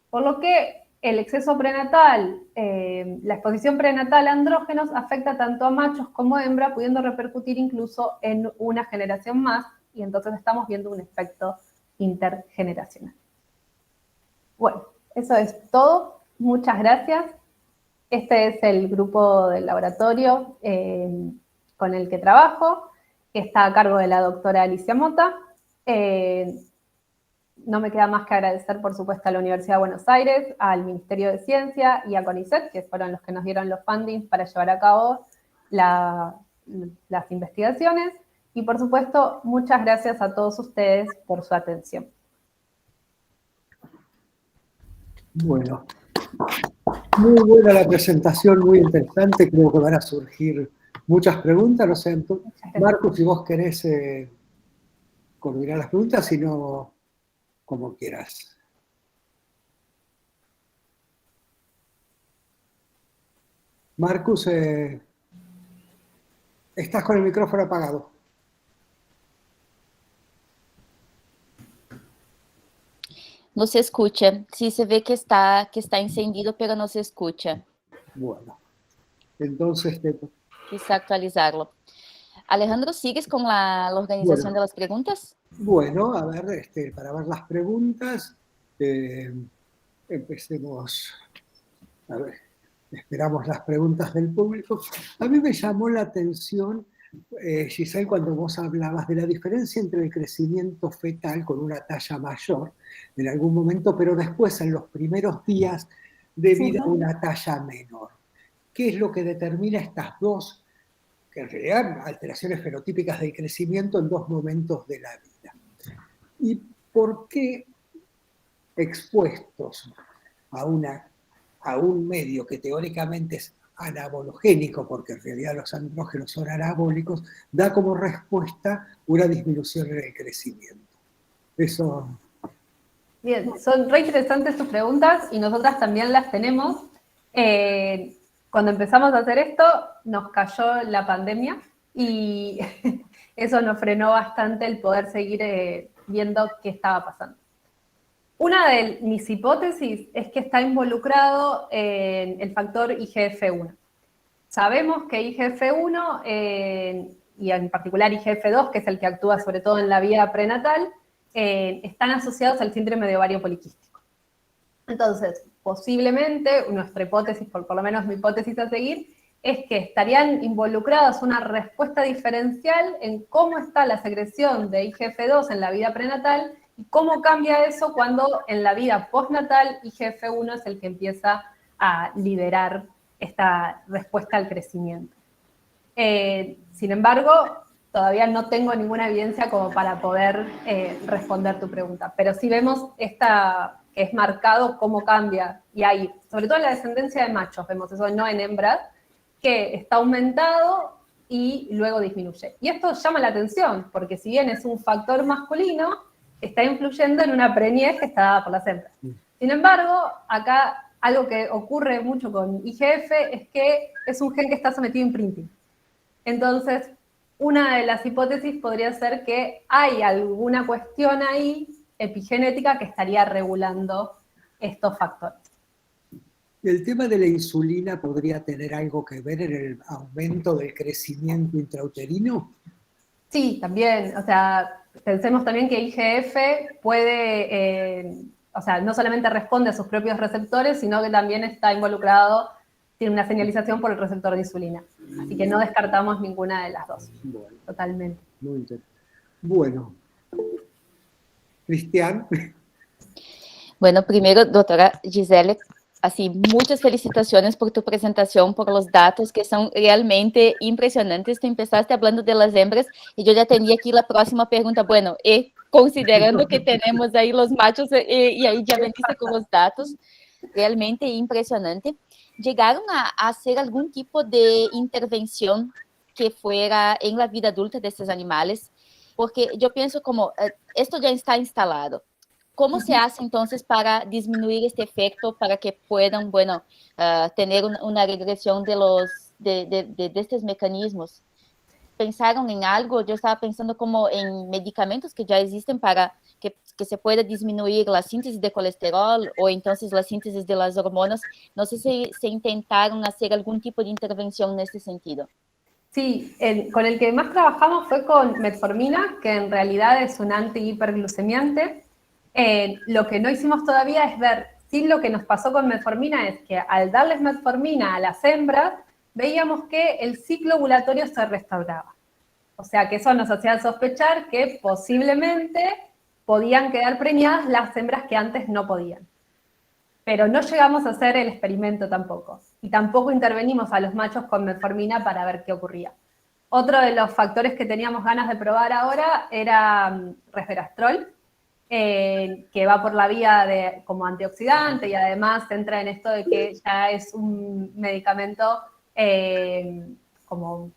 Por lo que el exceso prenatal, la exposición prenatal a andrógenos afecta tanto a machos como a hembras, pudiendo repercutir incluso en una generación más, y entonces estamos viendo un efecto intergeneracional. Bueno, eso es todo. Muchas gracias. Este es el grupo del laboratorio con el que trabajo, que está a cargo de la doctora Alicia Mota. no me queda más que agradecer, por supuesto, a la Universidad de Buenos Aires, al Ministerio de Ciencia y a CONICET, que fueron los que nos dieron los fundings para llevar a cabo las investigaciones. Y, por supuesto, muchas gracias a todos ustedes por su atención. Bueno, muy buena la presentación, muy interesante. Creo que van a surgir muchas preguntas. No sé, Marcos, si vos querés coordinar las preguntas, si no, como quieras. Marcus, estás con el micrófono apagado. No se escucha. Sí se ve que está encendido, pero no se escucha. Bueno, entonces... Quizá actualizarlo. Alejandro, ¿sigues con la organización de las preguntas? Bueno, a ver, para ver las preguntas, empecemos. A ver, esperamos las preguntas del público. A mí me llamó la atención, Giselle, cuando vos hablabas de la diferencia entre el crecimiento fetal con una talla mayor en algún momento, pero después en los primeros días de vida una talla menor. ¿Qué es lo que determina estas dos, que en realidad alteraciones fenotípicas del crecimiento en dos momentos de la vida? ¿Y por qué expuestos a un medio que teóricamente es anabologénico, porque en realidad los andrógenos son anabólicos, da como respuesta una disminución en el crecimiento? Eso... Bien, son re interesantes tus preguntas y nosotras también las tenemos. Cuando empezamos a hacer esto, nos cayó la pandemia y eso nos frenó bastante el poder seguir viendo qué estaba pasando. Una de mis hipótesis es que está involucrado en el factor IGF-1. Sabemos que IGF-1, y en particular IGF-2, que es el que actúa sobre todo en la vida prenatal, están asociados al síndrome de ovario poliquístico. Entonces, posiblemente, nuestra hipótesis, por lo menos mi hipótesis a seguir, es que estarían involucrados una respuesta diferencial en cómo está la secreción de IGF-2 en la vida prenatal y cómo cambia eso cuando en la vida postnatal IGF-1 es el que empieza a liderar esta respuesta al crecimiento. Sin embargo, todavía no tengo ninguna evidencia como para poder responder tu pregunta, pero sí vemos que es marcado cómo cambia, y hay, sobre todo en la descendencia de machos, vemos eso, no en hembras, que está aumentado y luego disminuye. Y esto llama la atención, porque si bien es un factor masculino, está influyendo en una preñez que está dada por las hembras. Sin embargo, acá algo que ocurre mucho con IGF es que es un gen que está sometido a imprinting. Entonces, una de las hipótesis podría ser que hay alguna cuestión ahí epigenética que estaría regulando estos factores. ¿El tema de la insulina podría tener algo que ver en el aumento del crecimiento intrauterino? Sí, también. O sea, pensemos también que IGF puede, o sea, no solamente responde a sus propios receptores, sino que también está involucrado, tiene una señalización por el receptor de insulina. Así que no descartamos ninguna de las dos. Bueno, totalmente. Muy interesante. Bueno. Cristian. Bueno, primero, doctora Giselle, así, muchas felicitaciones por tu presentación, por los datos que son realmente impresionantes. Tú empezaste hablando de las hembras y yo ya tenía aquí la próxima pregunta. Bueno, considerando que tenemos ahí los machos y ahí ya veniste con los datos, realmente impresionante. ¿Llegaron a hacer algún tipo de intervención que fuera en la vida adulta de estos animales? Porque yo pienso como, esto ya está instalado. ¿Cómo se hace entonces para disminuir este efecto, para que puedan, bueno, tener una regresión de estos mecanismos? ¿Pensaron en algo? Yo estaba pensando como en medicamentos que ya existen para que se pueda disminuir la síntesis de colesterol o entonces la síntesis de las hormonas. No sé si se intentaron hacer algún tipo de intervención en este sentido. Sí, con el que más trabajamos fue con metformina, que en realidad es un antihiperglucemiante. Lo que no hicimos todavía es ver si lo que nos pasó con metformina es que al darles metformina a las hembras, veíamos que el ciclo ovulatorio se restauraba. O sea, que eso nos hacía sospechar que posiblemente podían quedar preñadas las hembras que antes no podían. Pero no llegamos a hacer el experimento tampoco. Y tampoco intervenimos a los machos con metformina para ver qué ocurría. Otro de los factores que teníamos ganas de probar ahora era resveratrol, que va por la vía de como antioxidante y además entra en esto de que ya es un medicamento como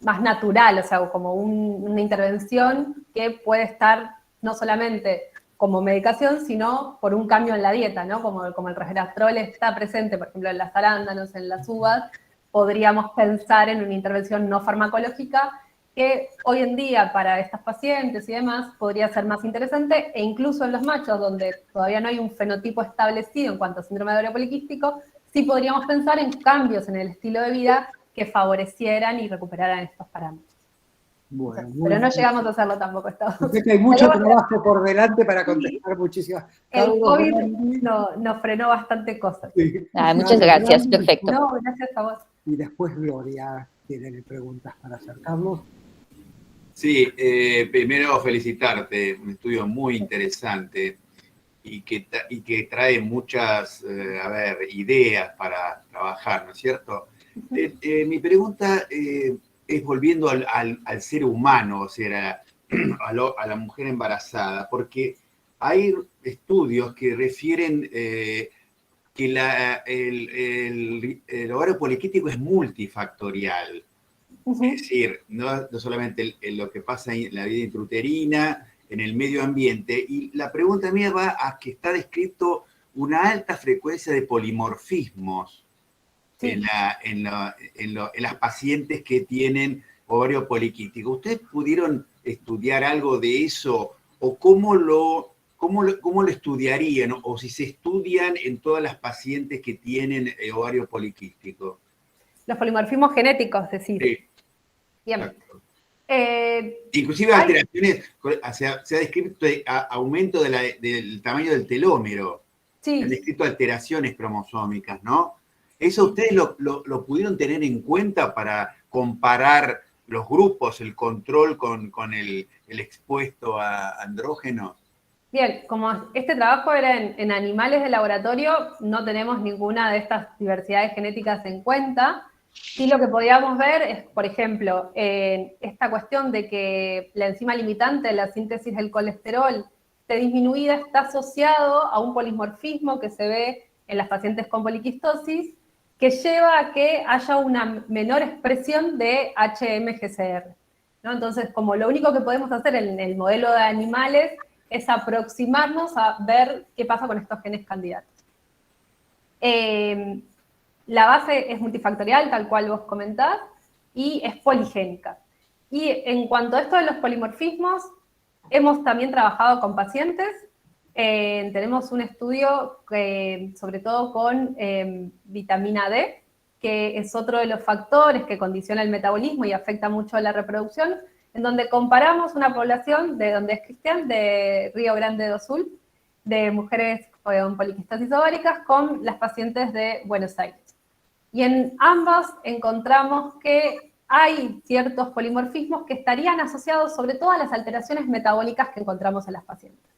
más natural, o sea, como una intervención que puede estar no solamente como medicación, sino por un cambio en la dieta, ¿no? Como el resveratrol está presente, por ejemplo, en las arándanos, en las uvas, podríamos pensar en una intervención no farmacológica que hoy en día para estas pacientes y demás podría ser más interesante, e incluso en los machos, donde todavía no hay un fenotipo establecido en cuanto a síndrome de ovario poliquístico, sí podríamos pensar en cambios en el estilo de vida que favorecieran y recuperaran estos parámetros. Bueno, pero no llegamos a hacerlo tampoco. Sé que hay mucho trabajo por delante para contestar muchísimas. El COVID nos frenó bastante cosas. Sí. Muchas gracias, perfecto. No, gracias a vos. Y después Gloria tiene preguntas para acercarnos. Sí, primero felicitarte, un estudio muy interesante y que trae muchas, ideas para trabajar, ¿no es cierto? Mi pregunta es volviendo al ser humano, o sea, a la mujer embarazada, porque hay estudios que refieren que el ovario poliquístico es multifactorial. Es decir, no solamente lo que pasa en la vida intrauterina, en el medio ambiente. Y la pregunta mía va a que está descrito una alta frecuencia de polimorfismos en las pacientes que tienen ovario poliquístico. ¿Ustedes pudieron estudiar algo de eso? ¿O cómo lo estudiarían? ¿O si se estudian en todas las pacientes que tienen ovario poliquístico? Los polimorfismos genéticos, decís. Sí. Bien. Inclusive alteraciones, se ha descrito aumento del tamaño del telómero. Sí. Se han descrito alteraciones cromosómicas, ¿no? ¿Eso ustedes lo pudieron tener en cuenta para comparar los grupos, el control con el expuesto a andrógenos? Bien, como este trabajo era en animales de laboratorio, no tenemos ninguna de estas diversidades genéticas en cuenta. Sí, lo que podíamos ver es, por ejemplo, esta cuestión de que la enzima limitante de la síntesis del colesterol esté disminuida, está asociado a un polimorfismo que se ve en las pacientes con poliquistosis, que lleva a que haya una menor expresión de HMGCR, ¿no? Entonces, como lo único que podemos hacer en el modelo de animales es aproximarnos a ver qué pasa con estos genes candidatos. La base es multifactorial, tal cual vos comentás, y es poligénica. Y en cuanto a esto de los polimorfismos, hemos también trabajado con pacientes. Tenemos un estudio sobre todo con vitamina D, que es otro de los factores que condiciona el metabolismo y afecta mucho a la reproducción, en donde comparamos una población de donde es Cristian, de Río Grande do Sul, de mujeres con poliquistosis ováricas, con las pacientes de Buenos Aires. Y en ambas encontramos que hay ciertos polimorfismos que estarían asociados sobre todo a las alteraciones metabólicas que encontramos en las pacientes.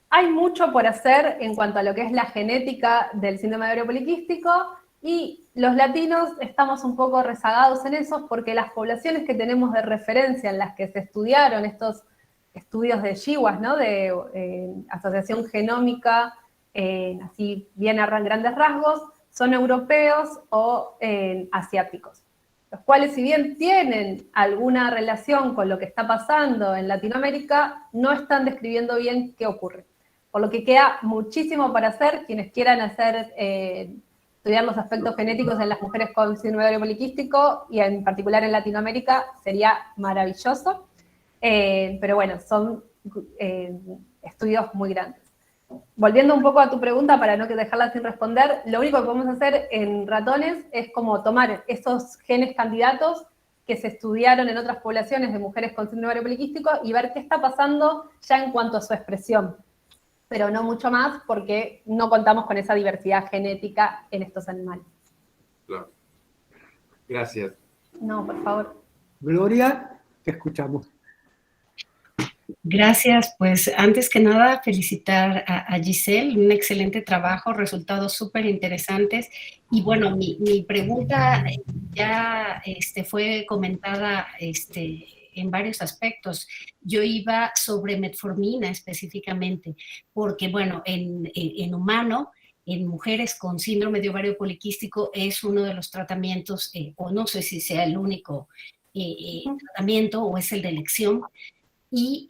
Hay mucho por hacer en cuanto a lo que es la genética del síndrome de ovario poliquístico, y los latinos estamos un poco rezagados en eso porque las poblaciones que tenemos de referencia en las que se estudiaron estos estudios de GWAS, ¿no? De asociación genómica, así bien a grandes rasgos, son europeos o asiáticos, los cuales si bien tienen alguna relación con lo que está pasando en Latinoamérica, no están describiendo bien qué ocurre. Por lo que queda muchísimo para hacer. Quienes quieran estudiar los aspectos genéticos en las mujeres con síndrome de ovario poliquístico, y en particular en Latinoamérica, sería maravilloso. Pero bueno, son estudios muy grandes. Volviendo un poco a tu pregunta, para no dejarla sin responder, lo único que podemos hacer en ratones es como tomar esos genes candidatos que se estudiaron en otras poblaciones de mujeres con síndrome de ovario poliquístico y ver qué está pasando ya en cuanto a su expresión, pero no mucho más porque no contamos con esa diversidad genética en estos animales. Claro. Gracias. No, por favor. Gloria, te escuchamos. Gracias, pues antes que nada felicitar a Giselle, un excelente trabajo, resultados súper interesantes. Y bueno, mi pregunta ya fue comentada en varios aspectos. Yo iba sobre metformina específicamente, porque bueno, en humano, en mujeres con síndrome de ovario poliquístico es uno de los tratamientos, o no sé si sea el único tratamiento o es el de elección, y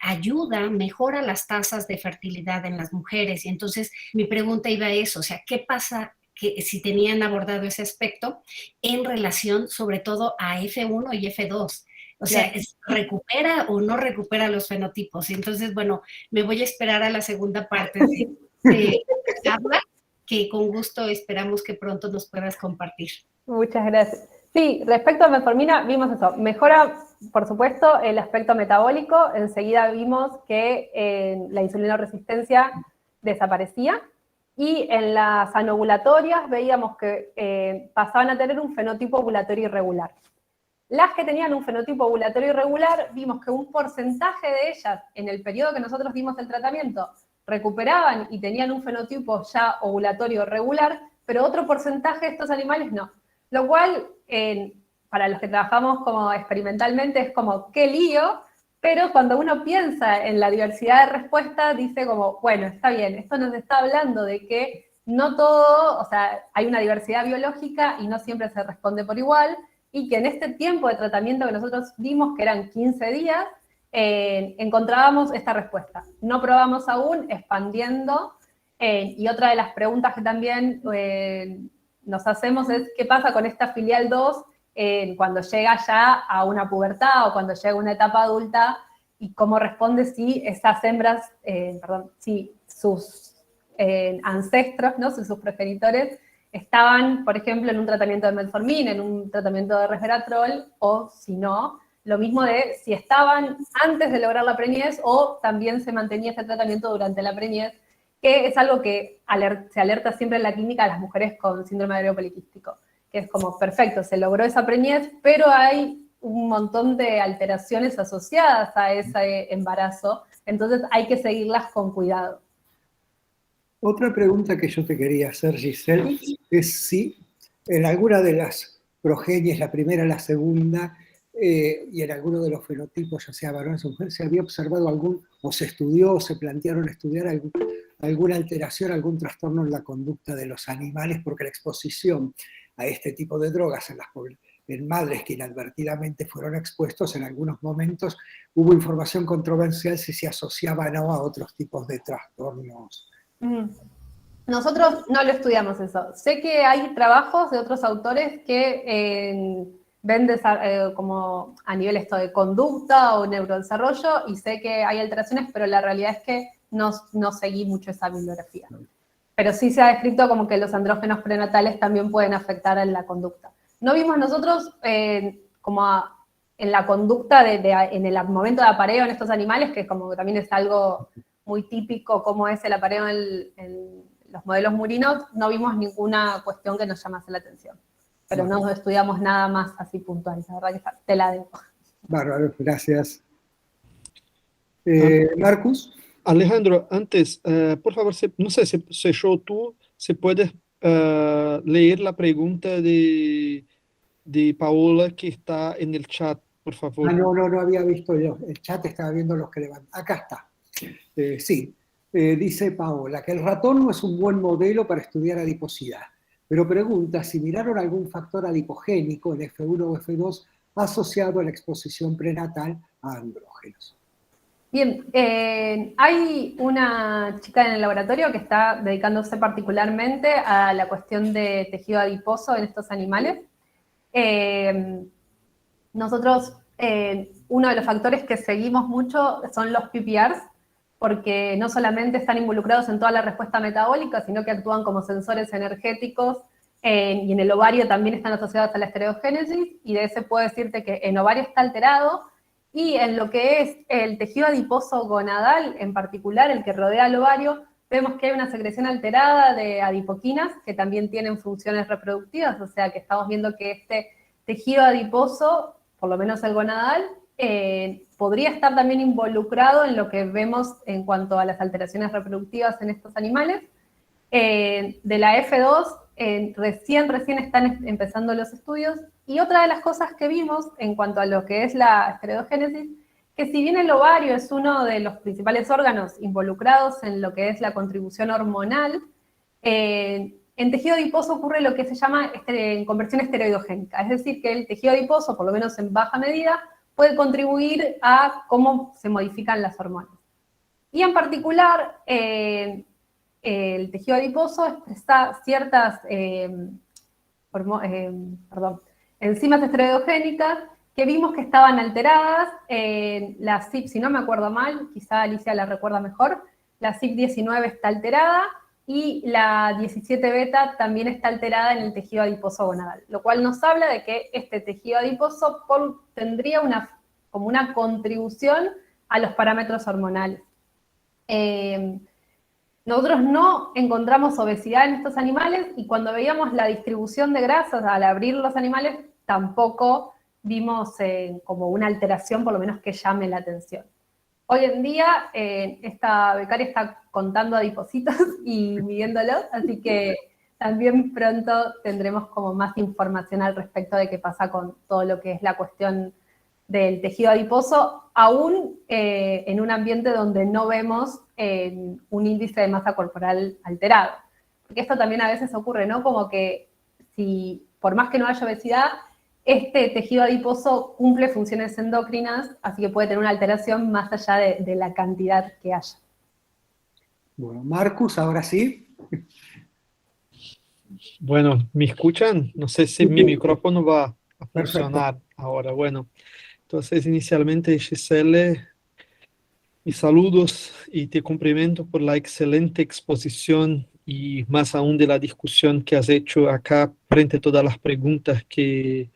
ayuda, mejora las tasas de fertilidad en las mujeres. Y entonces mi pregunta iba a eso, o sea, ¿qué pasa que si tenían abordado ese aspecto en relación sobre todo a F1 y F2? O sea, Claro. ¿recupera o no recupera los fenotipos? Y entonces, bueno, me voy a esperar a la segunda parte de la charla, que con gusto esperamos que pronto nos puedas compartir. Muchas gracias. Sí, respecto a metformina, vimos eso. Mejora, por supuesto, el aspecto metabólico. Enseguida vimos que la insulinoresistencia desaparecía. Y en las anovulatorias veíamos que pasaban a tener un fenotipo ovulatorio irregular. Las que tenían un fenotipo ovulatorio irregular, vimos que un porcentaje de ellas, en el periodo que nosotros dimos el tratamiento, recuperaban y tenían un fenotipo ya ovulatorio regular, pero otro porcentaje de estos animales no. Lo cual, para los que trabajamos como experimentalmente, es como, qué lío, pero cuando uno piensa en la diversidad de respuesta, dice como, bueno, está bien, esto nos está hablando de que no todo, o sea, hay una diversidad biológica y no siempre se responde por igual, y que en este tiempo de tratamiento que nosotros dimos, que eran 15 días, encontrábamos esta respuesta. No probamos aún expandiendo, y otra de las preguntas que también nos hacemos es qué pasa con esta filial 2 cuando llega ya a una pubertad o cuando llega a una etapa adulta, y cómo responde si esas hembras, si sus ancestros, ¿no? Si sus progenitores estaban, por ejemplo, en un tratamiento de metformina, en un tratamiento de resveratrol, o si no, lo mismo de si estaban antes de lograr la preñez o también se mantenía este tratamiento durante la preñez, que es algo que se alerta siempre en la clínica a las mujeres con síndrome de ovario poliquístico, que es como, perfecto, se logró esa preñez, pero hay un montón de alteraciones asociadas a ese embarazo, entonces hay que seguirlas con cuidado. Otra pregunta que yo te quería hacer, Giselle, es si en alguna de las progenies, la primera, la segunda, y en alguno de los fenotipos, ya sea varones o mujeres, se había observado o se estudió, o se plantearon estudiar alguna alteración, algún trastorno en la conducta de los animales, porque la exposición a este tipo de drogas en madres que inadvertidamente fueron expuestos, en algunos momentos hubo información controversial si se asociaba o no a otros tipos de trastornos. Nosotros no lo estudiamos eso. Sé que hay trabajos de otros autores que ven como a nivel esto de conducta o neurodesarrollo, y sé que hay alteraciones, pero la realidad es que no seguí mucho esa bibliografía. Pero sí se ha descrito como que los andrógenos prenatales también pueden afectar en la conducta. No vimos nosotros en la conducta en el momento de apareo en estos animales, que como que también es algo muy típico como es el apareo en los modelos murinos, no vimos ninguna cuestión que nos llamase la atención. Pero no estudiamos nada más así puntual, la verdad que te la debo. Bárbaro, gracias. Marcus. Alejandro, antes, por favor, no sé si yo tú, si puedes leer la pregunta de Paola que está en el chat, por favor. No había visto yo. El chat estaba viendo los que levantan. Acá está. Sí, dice Paola, que el ratón no es un buen modelo para estudiar adiposidad, pero pregunta si miraron algún factor adipogénico en F1 o F2 asociado a la exposición prenatal a andrógenos. Bien, hay una chica en el laboratorio que está dedicándose particularmente a la cuestión de tejido adiposo en estos animales. Nosotros, uno de los factores que seguimos mucho son los PPRs, porque no solamente están involucrados en toda la respuesta metabólica, sino que actúan como sensores energéticos, y en el ovario también están asociados a la estereogénesis, y de ese puedo decirte que en ovario está alterado, y en lo que es el tejido adiposo gonadal, en particular, el que rodea al ovario, vemos que hay una secreción alterada de adipoquinas, que también tienen funciones reproductivas, o sea que estamos viendo que este tejido adiposo, por lo menos el gonadal, podría estar también involucrado en lo que vemos en cuanto a las alteraciones reproductivas en estos animales. De la F2 recién están empezando los estudios, y otra de las cosas que vimos en cuanto a lo que es la esteroidogénesis, que si bien el ovario es uno de los principales órganos involucrados en lo que es la contribución hormonal, en tejido adiposo ocurre lo que se llama conversión esteroidogénica, es decir, que el tejido adiposo, por lo menos en baja medida, puede contribuir a cómo se modifican las hormonas. Y en particular, el tejido adiposo expresa ciertas enzimas esteroidogénicas que vimos que estaban alteradas. La CYP, si no me acuerdo mal, quizá Alicia la recuerda mejor, la CYP19 está alterada, y la 17 beta también está alterada en el tejido adiposo gonadal, lo cual nos habla de que este tejido adiposo tendría como una contribución a los parámetros hormonales. Nosotros no encontramos obesidad en estos animales, y cuando veíamos la distribución de grasas al abrir los animales, tampoco vimos como una alteración, por lo menos que llame la atención. Hoy en día, esta becaria está contando adipocitos y midiéndolos, así que también pronto tendremos como más información al respecto de qué pasa con todo lo que es la cuestión del tejido adiposo, aún en un ambiente donde no vemos un índice de masa corporal alterado. Porque esto también a veces ocurre, ¿no? Como que si, por más que no haya obesidad, este tejido adiposo cumple funciones endocrinas, así que puede tener una alteración más allá de la cantidad que haya. Bueno, Marcus, ahora sí. Bueno, ¿me escuchan? No sé si mi micrófono va a funcionar ahora. Bueno, entonces inicialmente, Gisele, mis saludos y te cumplimento por la excelente exposición y más aún de la discusión que has hecho acá frente a todas las preguntas que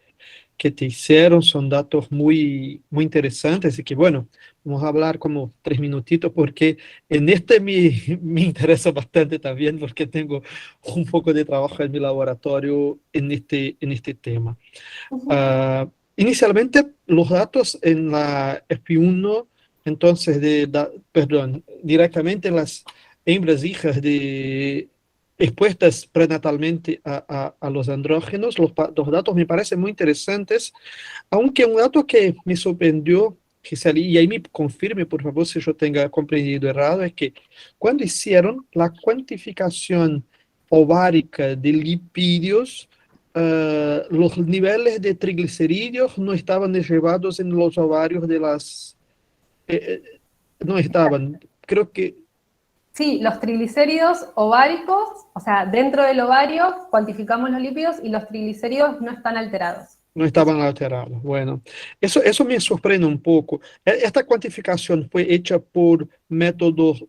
te hicieron. Son datos muy, muy interesantes y que, bueno, vamos a hablar como 3 minutitos porque en este me interesa bastante también porque tengo un poco de trabajo en mi laboratorio en este tema. Inicialmente, los datos en la FP1, entonces, directamente las hembras hijas expuestas prenatalmente a los andrógenos, los datos me parecen muy interesantes, aunque un dato que me sorprendió, y ahí me confirme, por favor, si yo tenga comprendido errado, es que cuando hicieron la cuantificación ovárica de lipídios, los niveles de triglicerídeos no estaban elevados en los ovarios de las... no estaban, creo que... Sí, los triglicéridos ováricos, o sea, dentro del ovario cuantificamos los lípidos y los triglicéridos no están alterados. No estaban alterados. Bueno, eso me sorprende un poco. ¿Esta cuantificación fue hecha por métodos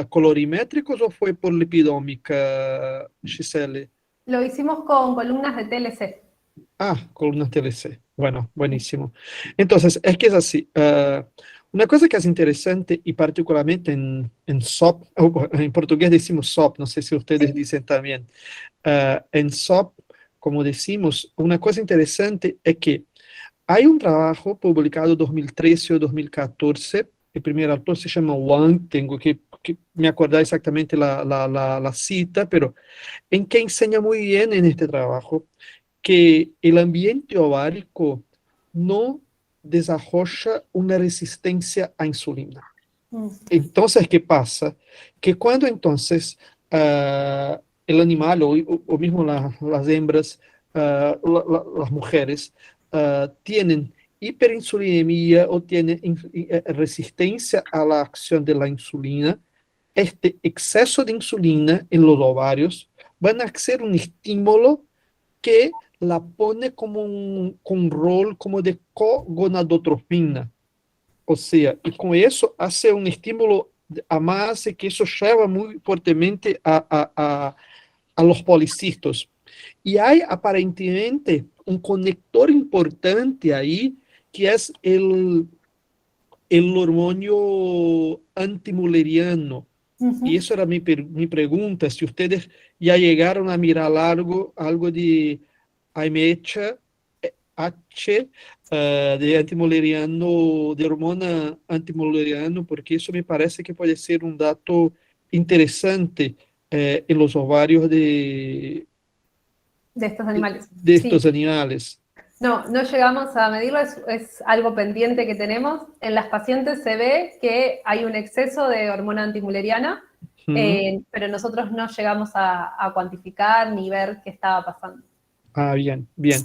colorimétricos o fue por lipidómica, Gisele? Lo hicimos con columnas de TLC. Ah, columnas TLC. Bueno, buenísimo. Entonces, es que es así. Una cosa que es interesante, y particularmente en SOP, en portugués decimos SOP, no sé si ustedes dicen también. En SOP, como decimos, una cosa interesante es que hay un trabajo publicado en 2013 o 2014, el primer autor se llama Wang, tengo que me acordar exactamente la cita, pero en que enseña muy bien en este trabajo que el ambiente ovárico no desarrolla una resistencia a insulina. Entonces, ¿qué pasa? Que cuando entonces el animal o mismo las hembras, las mujeres, tienen hiperinsulinemia o tienen resistencia a la acción de la insulina, este exceso de insulina en los ovarios van a ser un estímulo que la pone como con rol como de cogonadotropina. O sea, y con eso hace un estímulo a más y que eso lleva muy fuertemente a los policistos. Y hay aparentemente un conector importante ahí, que es el hormonio antimuleriano. Y eso era mi pregunta, si ustedes ya llegaron a mirar algo de AMH, de antimoleriano, de hormona antimoleriano, porque eso me parece que puede ser un dato interesante en los ovarios De estos animales. de Sí. estos animales. No, no llegamos a medirlo, es algo pendiente que tenemos. En las pacientes se ve que hay un exceso de hormona antimuleriana, pero nosotros no llegamos a cuantificar ni ver qué estaba pasando. Ah, bien, bien.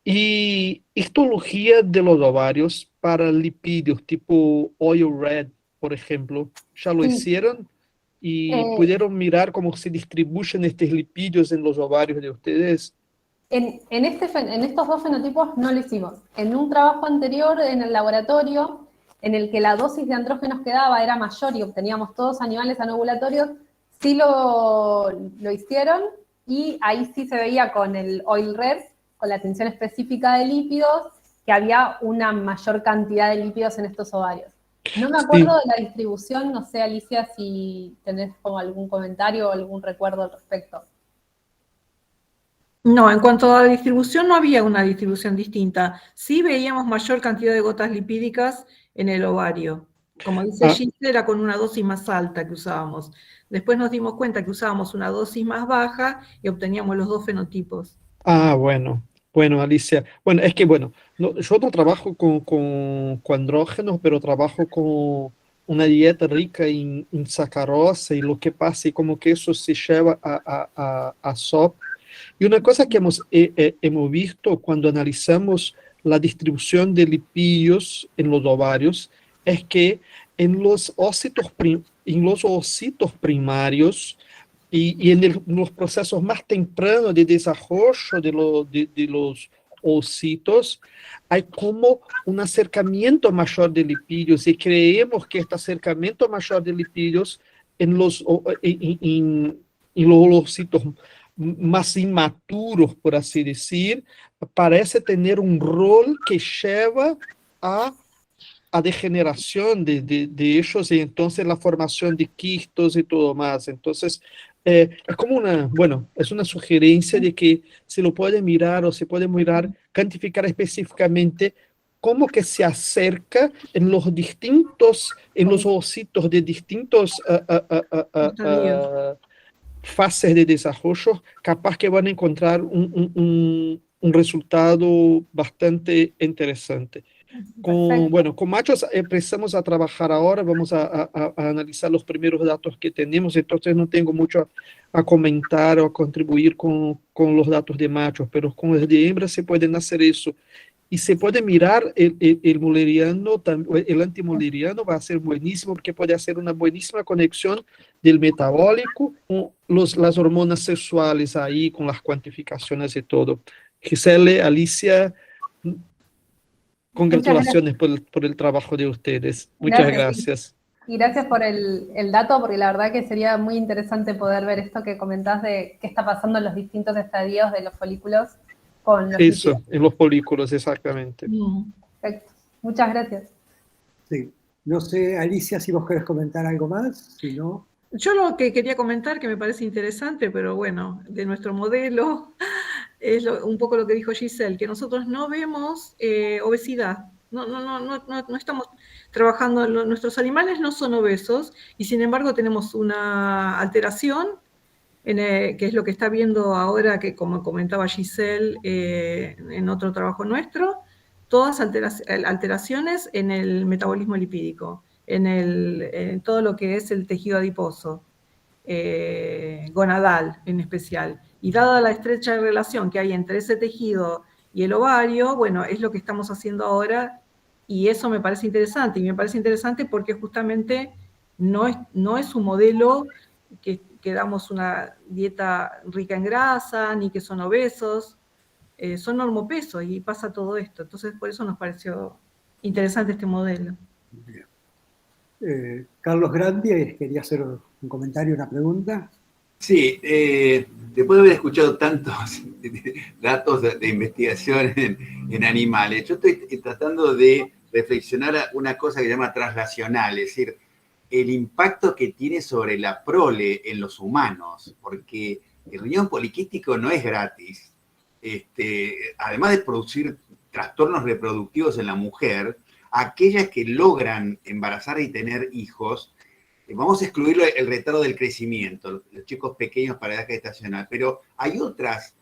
Y histología de los ovarios para lipídios tipo oil red, por ejemplo, ¿ya lo Sí. hicieron? ¿Y Eh, pudieron mirar cómo se distribuyen estos lipídios en los ovarios de ustedes? En estos dos fenotipos no lo hicimos. En un trabajo anterior en el laboratorio, en el que la dosis de andrógenos que daba era mayor y obteníamos todos animales anovulatorios, sí lo hicieron, y ahí sí se veía con el oil red, con la tensión específica de lípidos, que había una mayor cantidad de lípidos en estos ovarios. No me acuerdo Sí. de la distribución, no sé, Alicia, si tenés como algún comentario o algún recuerdo al respecto. No, en cuanto a la distribución, no había una distribución distinta. Sí veíamos mayor cantidad de gotas lipídicas en el ovario. Como dice Ah, Gisela, era con una dosis más alta que usábamos. Después nos dimos cuenta que usábamos una dosis más baja y obteníamos los dos fenotipos. bueno, bueno, Alicia. Bueno, es que, bueno, yo no trabajo con andrógenos, pero trabajo con una dieta rica en sacarosa y lo que pasa y como que eso se lleva a SOP. Y una cosa que hemos visto cuando analizamos la distribución de lipídios en los ovarios es que en los ocitos primarios y en los procesos más tempranos de desarrollo de los ocitos, hay como un acercamiento mayor de lipídios y creemos que este acercamiento mayor de lipídios en los ocitos más inmaturos, por así decir, parece tener un rol que lleva a degeneración de ellos y entonces la formación de quistos y todo más. Entonces, es como es una sugerencia de que se lo puede mirar o se puede mirar, cuantificar específicamente cómo que se acerca en los ocitos de distintos fases de desarrollo, capaz que van a encontrar un resultado bastante interesante. Con machos empezamos a trabajar ahora, vamos a analizar los primeros datos que tenemos, entonces no tengo mucho a comentar o a contribuir con los datos de machos, pero con los de hembras se pueden hacer eso. Y se puede mirar el moleriano, el antimoleriano va a ser buenísimo porque puede hacer una buenísima conexión del metabólico con las hormonas sexuales ahí, con las cuantificaciones y todo. Giselle, Alicia, congratulaciones por el trabajo de ustedes. Muchas gracias. Y gracias por el dato, porque la verdad que sería muy interesante poder ver esto que comentás de qué está pasando en los distintos estadios de los folículos con los Eso, lípidos. en los folículos, exactamente. Perfecto. Muchas gracias. Sí. No sé, Alicia, si vos querés comentar algo más, si no... Yo lo que quería comentar, que me parece interesante, pero bueno, de nuestro modelo, es un poco lo que dijo Giselle, que nosotros no vemos obesidad. No estamos trabajando, nuestros animales no son obesos y sin embargo tenemos una alteración, que es lo que está viendo ahora, que como comentaba Giselle en otro trabajo nuestro, todas alteraciones en el metabolismo lipídico, en todo lo que es el tejido adiposo, gonadal en especial. Y dada la estrecha relación que hay entre ese tejido y el ovario, bueno, es lo que estamos haciendo ahora y eso me parece interesante. Y me parece interesante porque justamente no es un modelo que damos una dieta rica en grasa, ni que son obesos, son normopesos y pasa todo esto. Entonces, por eso nos pareció interesante este modelo. Bien. Carlos Grandi, quería hacer un comentario, una pregunta. Sí, después de haber escuchado tantos datos de investigación en animales, yo estoy tratando de reflexionar a una cosa que se llama translacional, es decir, el impacto que tiene sobre la prole en los humanos, porque el riñón poliquístico no es gratis. Además de producir trastornos reproductivos en la mujer, aquellas que logran embarazar y tener hijos, vamos a excluir el retardo del crecimiento, los chicos pequeños para edad gestacional, pero hay otras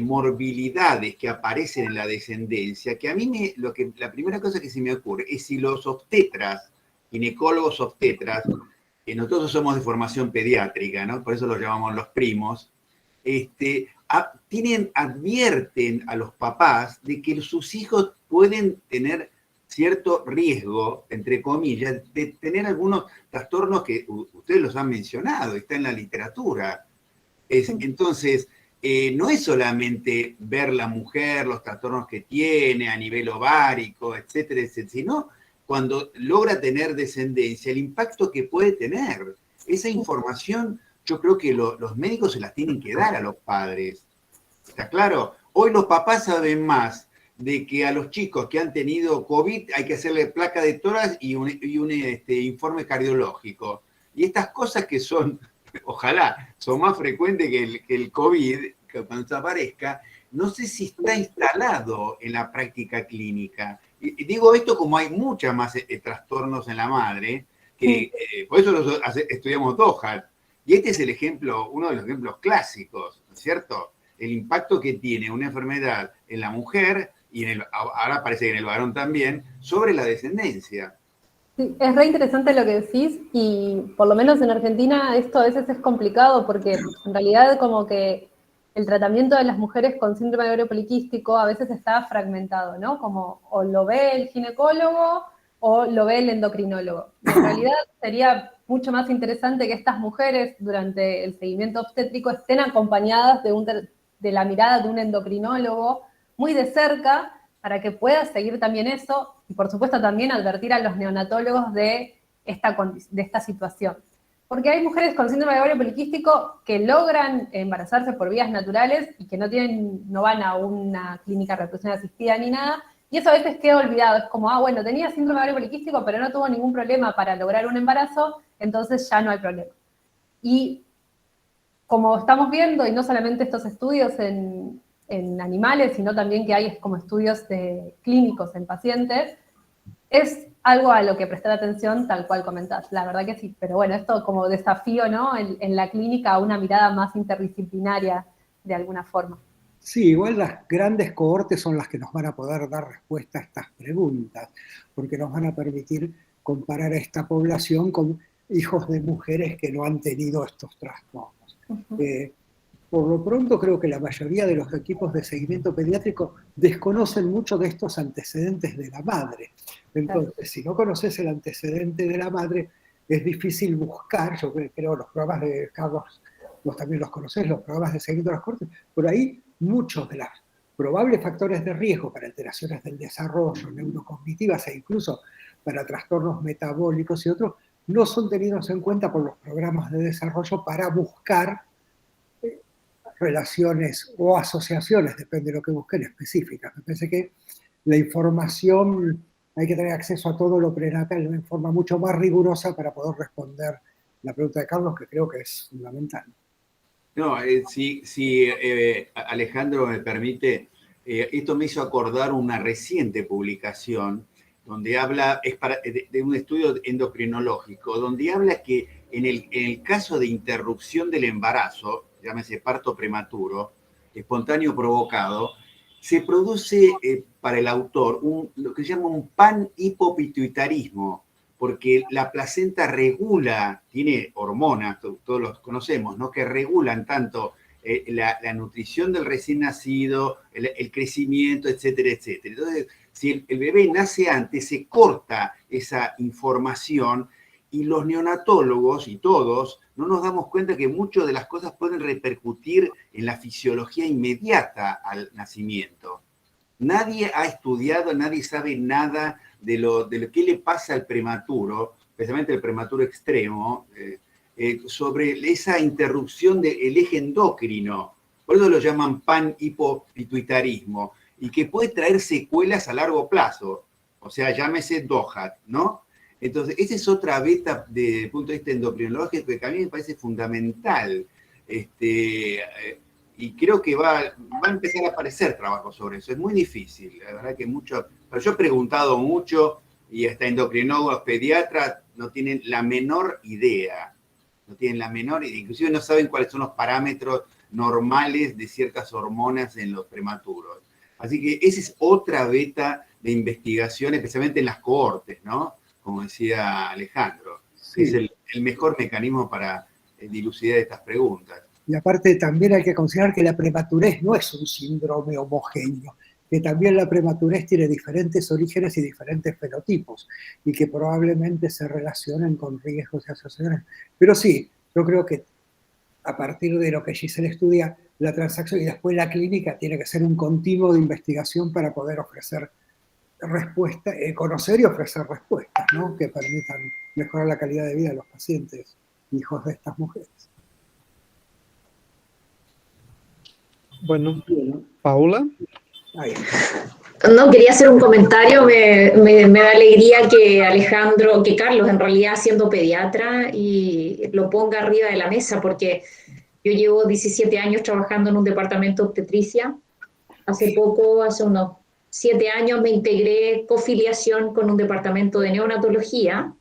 morbilidades que aparecen en la descendencia, que a mí la primera cosa que se me ocurre es si los obstetras, ginecólogos obstetras, nosotros somos de formación pediátrica, ¿no? Por eso los llamamos los primos, advierten a los papás de que sus hijos pueden tener cierto riesgo, entre comillas, de tener algunos trastornos que ustedes los han mencionado, está en la literatura. Entonces, no es solamente ver la mujer, los trastornos que tiene a nivel ovárico, etcétera, etcétera, sino cuando logra tener descendencia, el impacto que puede tener. Esa información yo creo que los médicos se las tienen que dar a los padres. ¿Está claro? Hoy los papás saben más de que a los chicos que han tenido COVID hay que hacerle placa de tórax y un informe cardiológico. Y estas cosas que son, ojalá, son más frecuentes que el COVID, que cuando aparezca, no sé si está instalado en la práctica clínica. Y digo esto como hay muchas más trastornos en la madre, que por eso estudiamos DOHAT. Y este es el ejemplo, uno de los ejemplos clásicos, ¿no es cierto? El impacto que tiene una enfermedad en la mujer, y ahora parece que en el varón también, sobre la descendencia. Sí, es re interesante lo que decís, y por lo menos en Argentina esto a veces es complicado, porque en realidad como que el tratamiento de las mujeres con síndrome de ovario poliquístico a veces está fragmentado, ¿no? Como o lo ve el ginecólogo o lo ve el endocrinólogo. En realidad sería mucho más interesante que estas mujeres durante el seguimiento obstétrico estén acompañadas de la mirada de un endocrinólogo muy de cerca para que pueda seguir también eso y por supuesto también advertir a los neonatólogos de esta situación. Porque hay mujeres con síndrome de ovario poliquístico que logran embarazarse por vías naturales y que no van a una clínica de reproducción asistida ni nada, y eso a veces queda olvidado. Es como, bueno, tenía síndrome de ovario poliquístico, pero no tuvo ningún problema para lograr un embarazo, entonces ya no hay problema. Y como estamos viendo, y no solamente estos estudios en animales, sino también que hay como estudios clínicos en pacientes, es algo a lo que prestar atención tal cual comentás, la verdad que sí. Pero bueno, esto como desafío, ¿no? En la clínica, una mirada más interdisciplinaria de alguna forma. Sí, igual las grandes cohortes son las que nos van a poder dar respuesta a estas preguntas, porque nos van a permitir comparar a esta población con hijos de mujeres que no han tenido estos trastornos. Por lo pronto creo que la mayoría de los equipos de seguimiento pediátrico desconocen mucho de estos antecedentes de la madre. Entonces, si no conoces el antecedente de la madre, es difícil buscar, yo creo los programas de Carlos, vos también los conocés, los programas de seguimiento de las cohortes, por ahí muchos de los probables factores de riesgo para alteraciones del desarrollo, neurocognitivas e incluso para trastornos metabólicos y otros, no son tenidos en cuenta por los programas de desarrollo para buscar relaciones o asociaciones, depende de lo que busquen, específicas. Me parece que la información, hay que tener acceso a todo lo prenatal de una forma mucho más rigurosa para poder responder la pregunta de Carlos, que creo que es fundamental. No, si Alejandro me permite, esto me hizo acordar una reciente publicación donde habla, de un estudio endocrinológico, donde habla que en el caso de interrupción del embarazo, llámese parto prematuro, espontáneo provocado, se produce para el autor lo que se llama un panhipopituitarismo, porque la placenta regula, tiene hormonas, todos los conocemos, ¿no? Que regulan tanto la nutrición del recién nacido, el crecimiento, etcétera, etcétera. Entonces, si el bebé nace antes, se corta esa información y los neonatólogos y todos no nos damos cuenta que muchas de las cosas pueden repercutir en la fisiología inmediata al nacimiento. Nadie ha estudiado, nadie sabe nada de lo que le pasa al prematuro, especialmente el prematuro extremo, sobre esa interrupción del eje endocrino. Por eso lo llaman panhipopituitarismo, y que puede traer secuelas a largo plazo. O sea, llámese DOHAT, ¿no? Entonces, esa es otra beta desde el punto de vista endocrinológico que a mí me parece fundamental. y creo que va a empezar a aparecer trabajo sobre eso. Es muy difícil, la verdad que mucho, pero yo he preguntado mucho y hasta endocrinólogos, pediatras no tienen la menor idea, inclusive no saben cuáles son los parámetros normales de ciertas hormonas en los prematuros. Así que esa es otra beta de investigación, especialmente en las cohortes, ¿no? Como decía Alejandro, Sí. es el mejor mecanismo para dilucidar estas preguntas. Y aparte también hay que considerar que la prematurez no es un síndrome homogéneo, que también la prematurez tiene diferentes orígenes y diferentes fenotipos, y que probablemente se relacionan con riesgos y asociaciones. Pero sí, yo creo que a partir de lo que Giselle estudia, la transacción y después la clínica tiene que ser un continuo de investigación para poder ofrecer respuestas, conocer y ofrecer respuestas, ¿no? Que permitan mejorar la calidad de vida de los pacientes, hijos de estas mujeres. Bueno, Paula. Ahí. No, quería hacer un comentario, me da alegría que Carlos, en realidad siendo pediatra, y lo ponga arriba de la mesa, porque yo llevo 17 años trabajando en un departamento de obstetricia. Hace unos 7 años me integré cofiliación con un departamento de neonatología,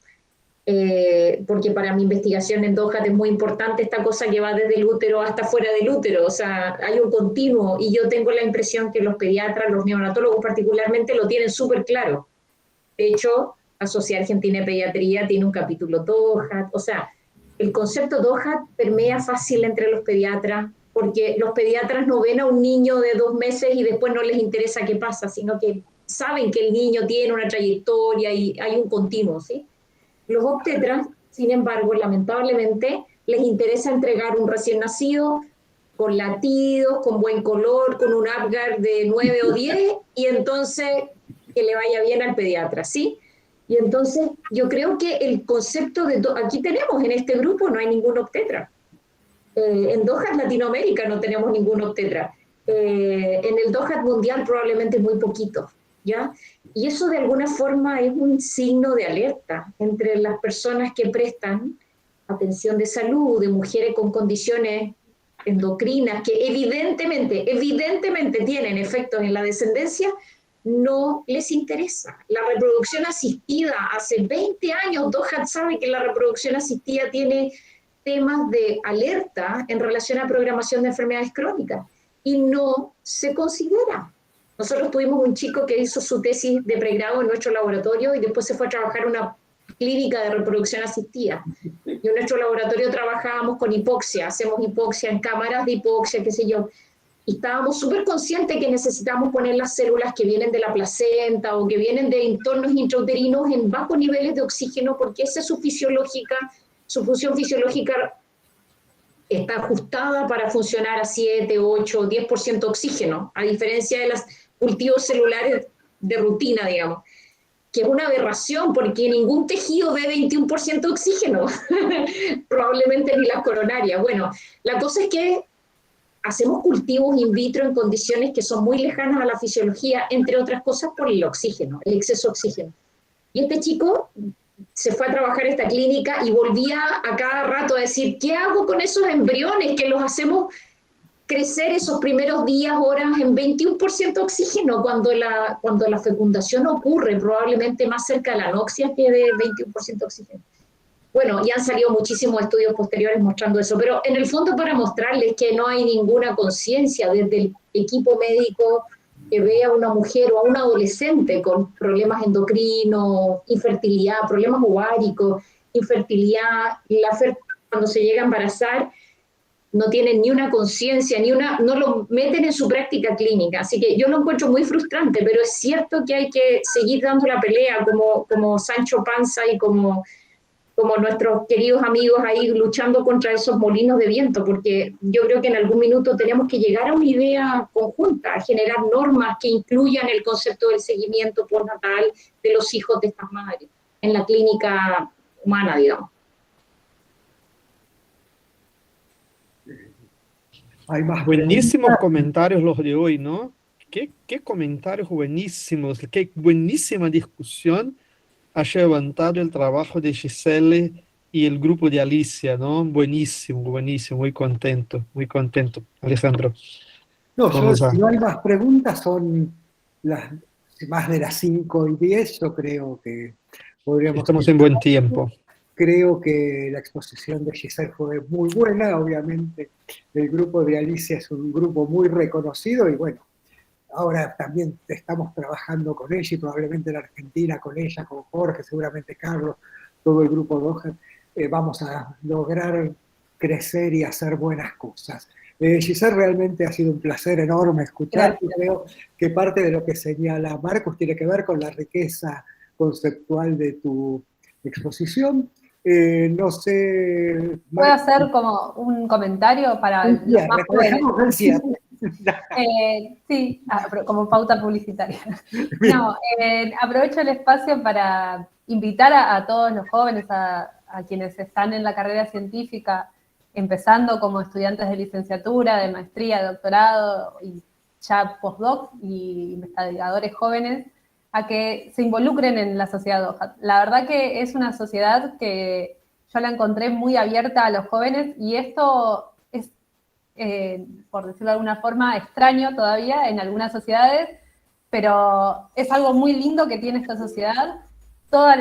porque para mi investigación en DOHAT es muy importante esta cosa que va desde el útero hasta fuera del útero, o sea, hay un continuo, y yo tengo la impresión que los pediatras, los neonatólogos particularmente, lo tienen súper claro. De hecho, la Sociedad Argentina de Pediatría tiene un capítulo DOHAT, o sea, el concepto DOHAT permea fácil entre los pediatras, porque los pediatras no ven a un niño de 2 meses y después no les interesa qué pasa, sino que saben que el niño tiene una trayectoria y hay un continuo, ¿sí? Los obstetras, sin embargo, lamentablemente, les interesa entregar un recién nacido con latidos, con buen color, con un Apgar de 9 o 10, y entonces que le vaya bien al pediatra, ¿sí? Y entonces yo creo que el concepto de... Aquí tenemos en este grupo, no hay ningún obstetra. En DOHAT Latinoamérica no tenemos ningún obstetra. En el DOHAT mundial probablemente muy poquito, ¿ya? Y eso de alguna forma es un signo de alerta entre las personas que prestan atención de salud, de mujeres con condiciones endocrinas que evidentemente tienen efectos en la descendencia, no les interesa. La reproducción asistida, hace 20 años DOHAT sabe que la reproducción asistida tiene temas de alerta en relación a programación de enfermedades crónicas y no se considera. Nosotros tuvimos un chico que hizo su tesis de pregrado en nuestro laboratorio y después se fue a trabajar en una clínica de reproducción asistida. Y en nuestro laboratorio trabajábamos con hipoxia, hacemos hipoxia en cámaras de hipoxia, qué sé yo. Y estábamos súper conscientes que necesitamos poner las células que vienen de la placenta o que vienen de entornos intrauterinos en bajos niveles de oxígeno, porque esa es su función fisiológica está ajustada para funcionar a 7, 8, 10% oxígeno, a diferencia de los cultivos celulares de rutina, digamos, que es una aberración porque ningún tejido ve 21% oxígeno, probablemente ni las coronarias. Bueno, la cosa es que hacemos cultivos in vitro en condiciones que son muy lejanas a la fisiología, entre otras cosas por el oxígeno, el exceso de oxígeno. Y este chico se fue a trabajar a esta clínica y volvía a cada rato a decir, ¿qué hago con esos embriones que los hacemos crecer esos primeros días, horas en 21% oxígeno cuando la fecundación ocurre probablemente más cerca de la anoxia que de 21% oxígeno? Bueno, ya han salido muchísimos estudios posteriores mostrando eso, pero en el fondo para mostrarles que no hay ninguna conciencia desde el equipo médico que ve a una mujer o a un adolescente con problemas endocrinos, infertilidad, problemas ováricos, infertilidad, cuando se llega a embarazar, no tienen ni una conciencia, no lo meten en su práctica clínica. Así que yo lo encuentro muy frustrante, pero es cierto que hay que seguir dando la pelea como Sancho Panza y como nuestros queridos amigos ahí luchando contra esos molinos de viento, porque yo creo que en algún minuto tenemos que llegar a una idea conjunta, a generar normas que incluyan el concepto del seguimiento postnatal de los hijos de estas madres en la clínica humana, digamos. Hay más Buenísimos comentarios los de hoy, ¿no? Qué comentarios buenísimos, qué buenísima discusión ha levantado el trabajo de Giselle y el grupo de Alicia, ¿no? Buenísimo, buenísimo, muy contento, Alejandro. No, Vamos a... si no hay más preguntas, son las, más de las 5:10, yo creo que podríamos... Estamos en buen tiempo. Creo que la exposición de Giselle fue muy buena, obviamente el grupo de Alicia es un grupo muy reconocido y bueno, ahora también estamos trabajando con ella y probablemente en Argentina con ella, con Jorge, seguramente Carlos, todo el grupo Doha, vamos a lograr crecer y hacer buenas cosas. Giselle, realmente ha sido un placer enorme escuchar y creo que parte de lo que señala Marcos tiene que ver con la riqueza conceptual de tu exposición. No sé... ¿Puedo hacer como un comentario para los más jóvenes? Sí, como pauta publicitaria. No, aprovecho el espacio para invitar a todos los jóvenes, a quienes están en la carrera científica, empezando como estudiantes de licenciatura, de maestría, de doctorado, y ya postdoc y investigadores jóvenes, a que se involucren en la sociedad Doha. La verdad que es una sociedad que yo la encontré muy abierta a los jóvenes y esto es, por decirlo de alguna forma, extraño todavía en algunas sociedades, pero es algo muy lindo que tiene esta sociedad. Toda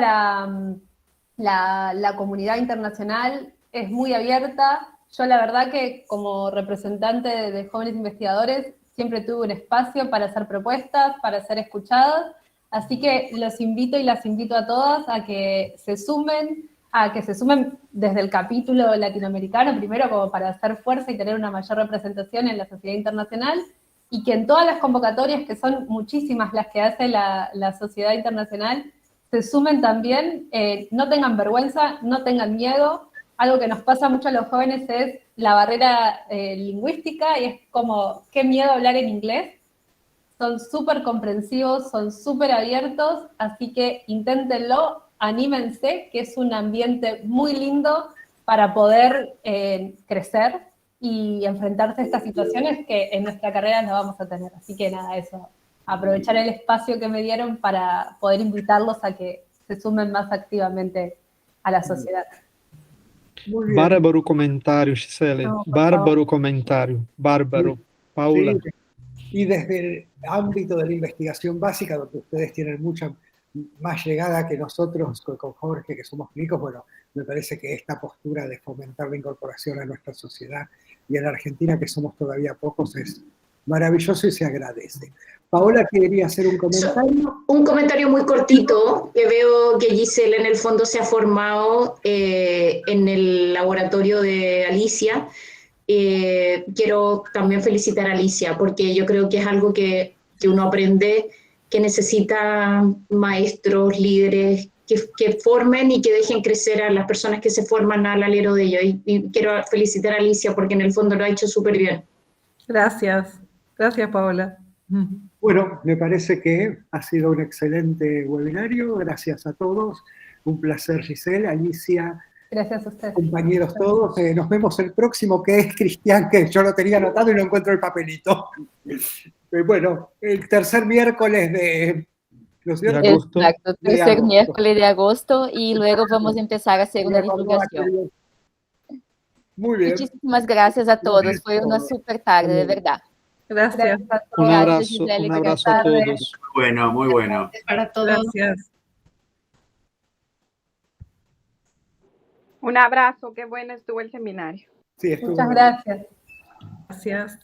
la comunidad internacional es muy abierta. Yo la verdad que como representante de jóvenes investigadores siempre tuve un espacio para hacer propuestas, para ser escuchadas, así que los invito y las invito a todas a que se sumen desde el capítulo latinoamericano, primero como para hacer fuerza y tener una mayor representación en la sociedad internacional, y que en todas las convocatorias, que son muchísimas las que hace la sociedad internacional, se sumen también, no tengan vergüenza, no tengan miedo. Algo que nos pasa mucho a los jóvenes es la barrera lingüística, y es como, qué miedo hablar en inglés. Son súper comprensivos, son súper abiertos, así que inténtenlo, anímense, que es un ambiente muy lindo para poder crecer y enfrentarse a estas situaciones que en nuestra carrera no vamos a tener. Así que nada, eso, aprovechar el espacio que me dieron para poder invitarlos a que se sumen más activamente a la sociedad. Bárbaro comentario, Giselle. No, bárbaro comentario. Bárbaro. Sí. Paula. Sí. Y desde el ámbito de la investigación básica, donde ustedes tienen mucha más llegada que nosotros con Jorge, que somos clínicos, bueno, me parece que esta postura de fomentar la incorporación a nuestra sociedad y en Argentina, que somos todavía pocos, es maravilloso y se agradece. Paola quería hacer un comentario. Un comentario muy cortito, que veo que Giselle en el fondo se ha formado en el laboratorio de Alicia. Quiero también felicitar a Alicia, porque yo creo que es algo que uno aprende, que necesita maestros, líderes, que formen y que dejen crecer a las personas que se forman al alero de ellos. Y quiero felicitar a Alicia porque en el fondo lo ha hecho súper bien. Gracias. Gracias, Paola. Bueno, me parece que ha sido un excelente webinario. Gracias a todos. Un placer, Giselle, Alicia. Gracias a ustedes. Compañeros todos. Nos vemos el próximo, que es Cristian, que yo lo tenía anotado y no encuentro el papelito. Bueno, el tercer miércoles de agosto. Exacto, tercer miércoles de agosto, y luego vamos a empezar a hacer una divulgación. Muy bien. Muchísimas gracias a todos, fue una súper tarde, de verdad. Gracias. Un abrazo a todos. Bueno, muy bueno. Para todos. Gracias. Un abrazo, qué bueno estuvo el seminario. Sí, estuvo Muchas gracias. Gracias.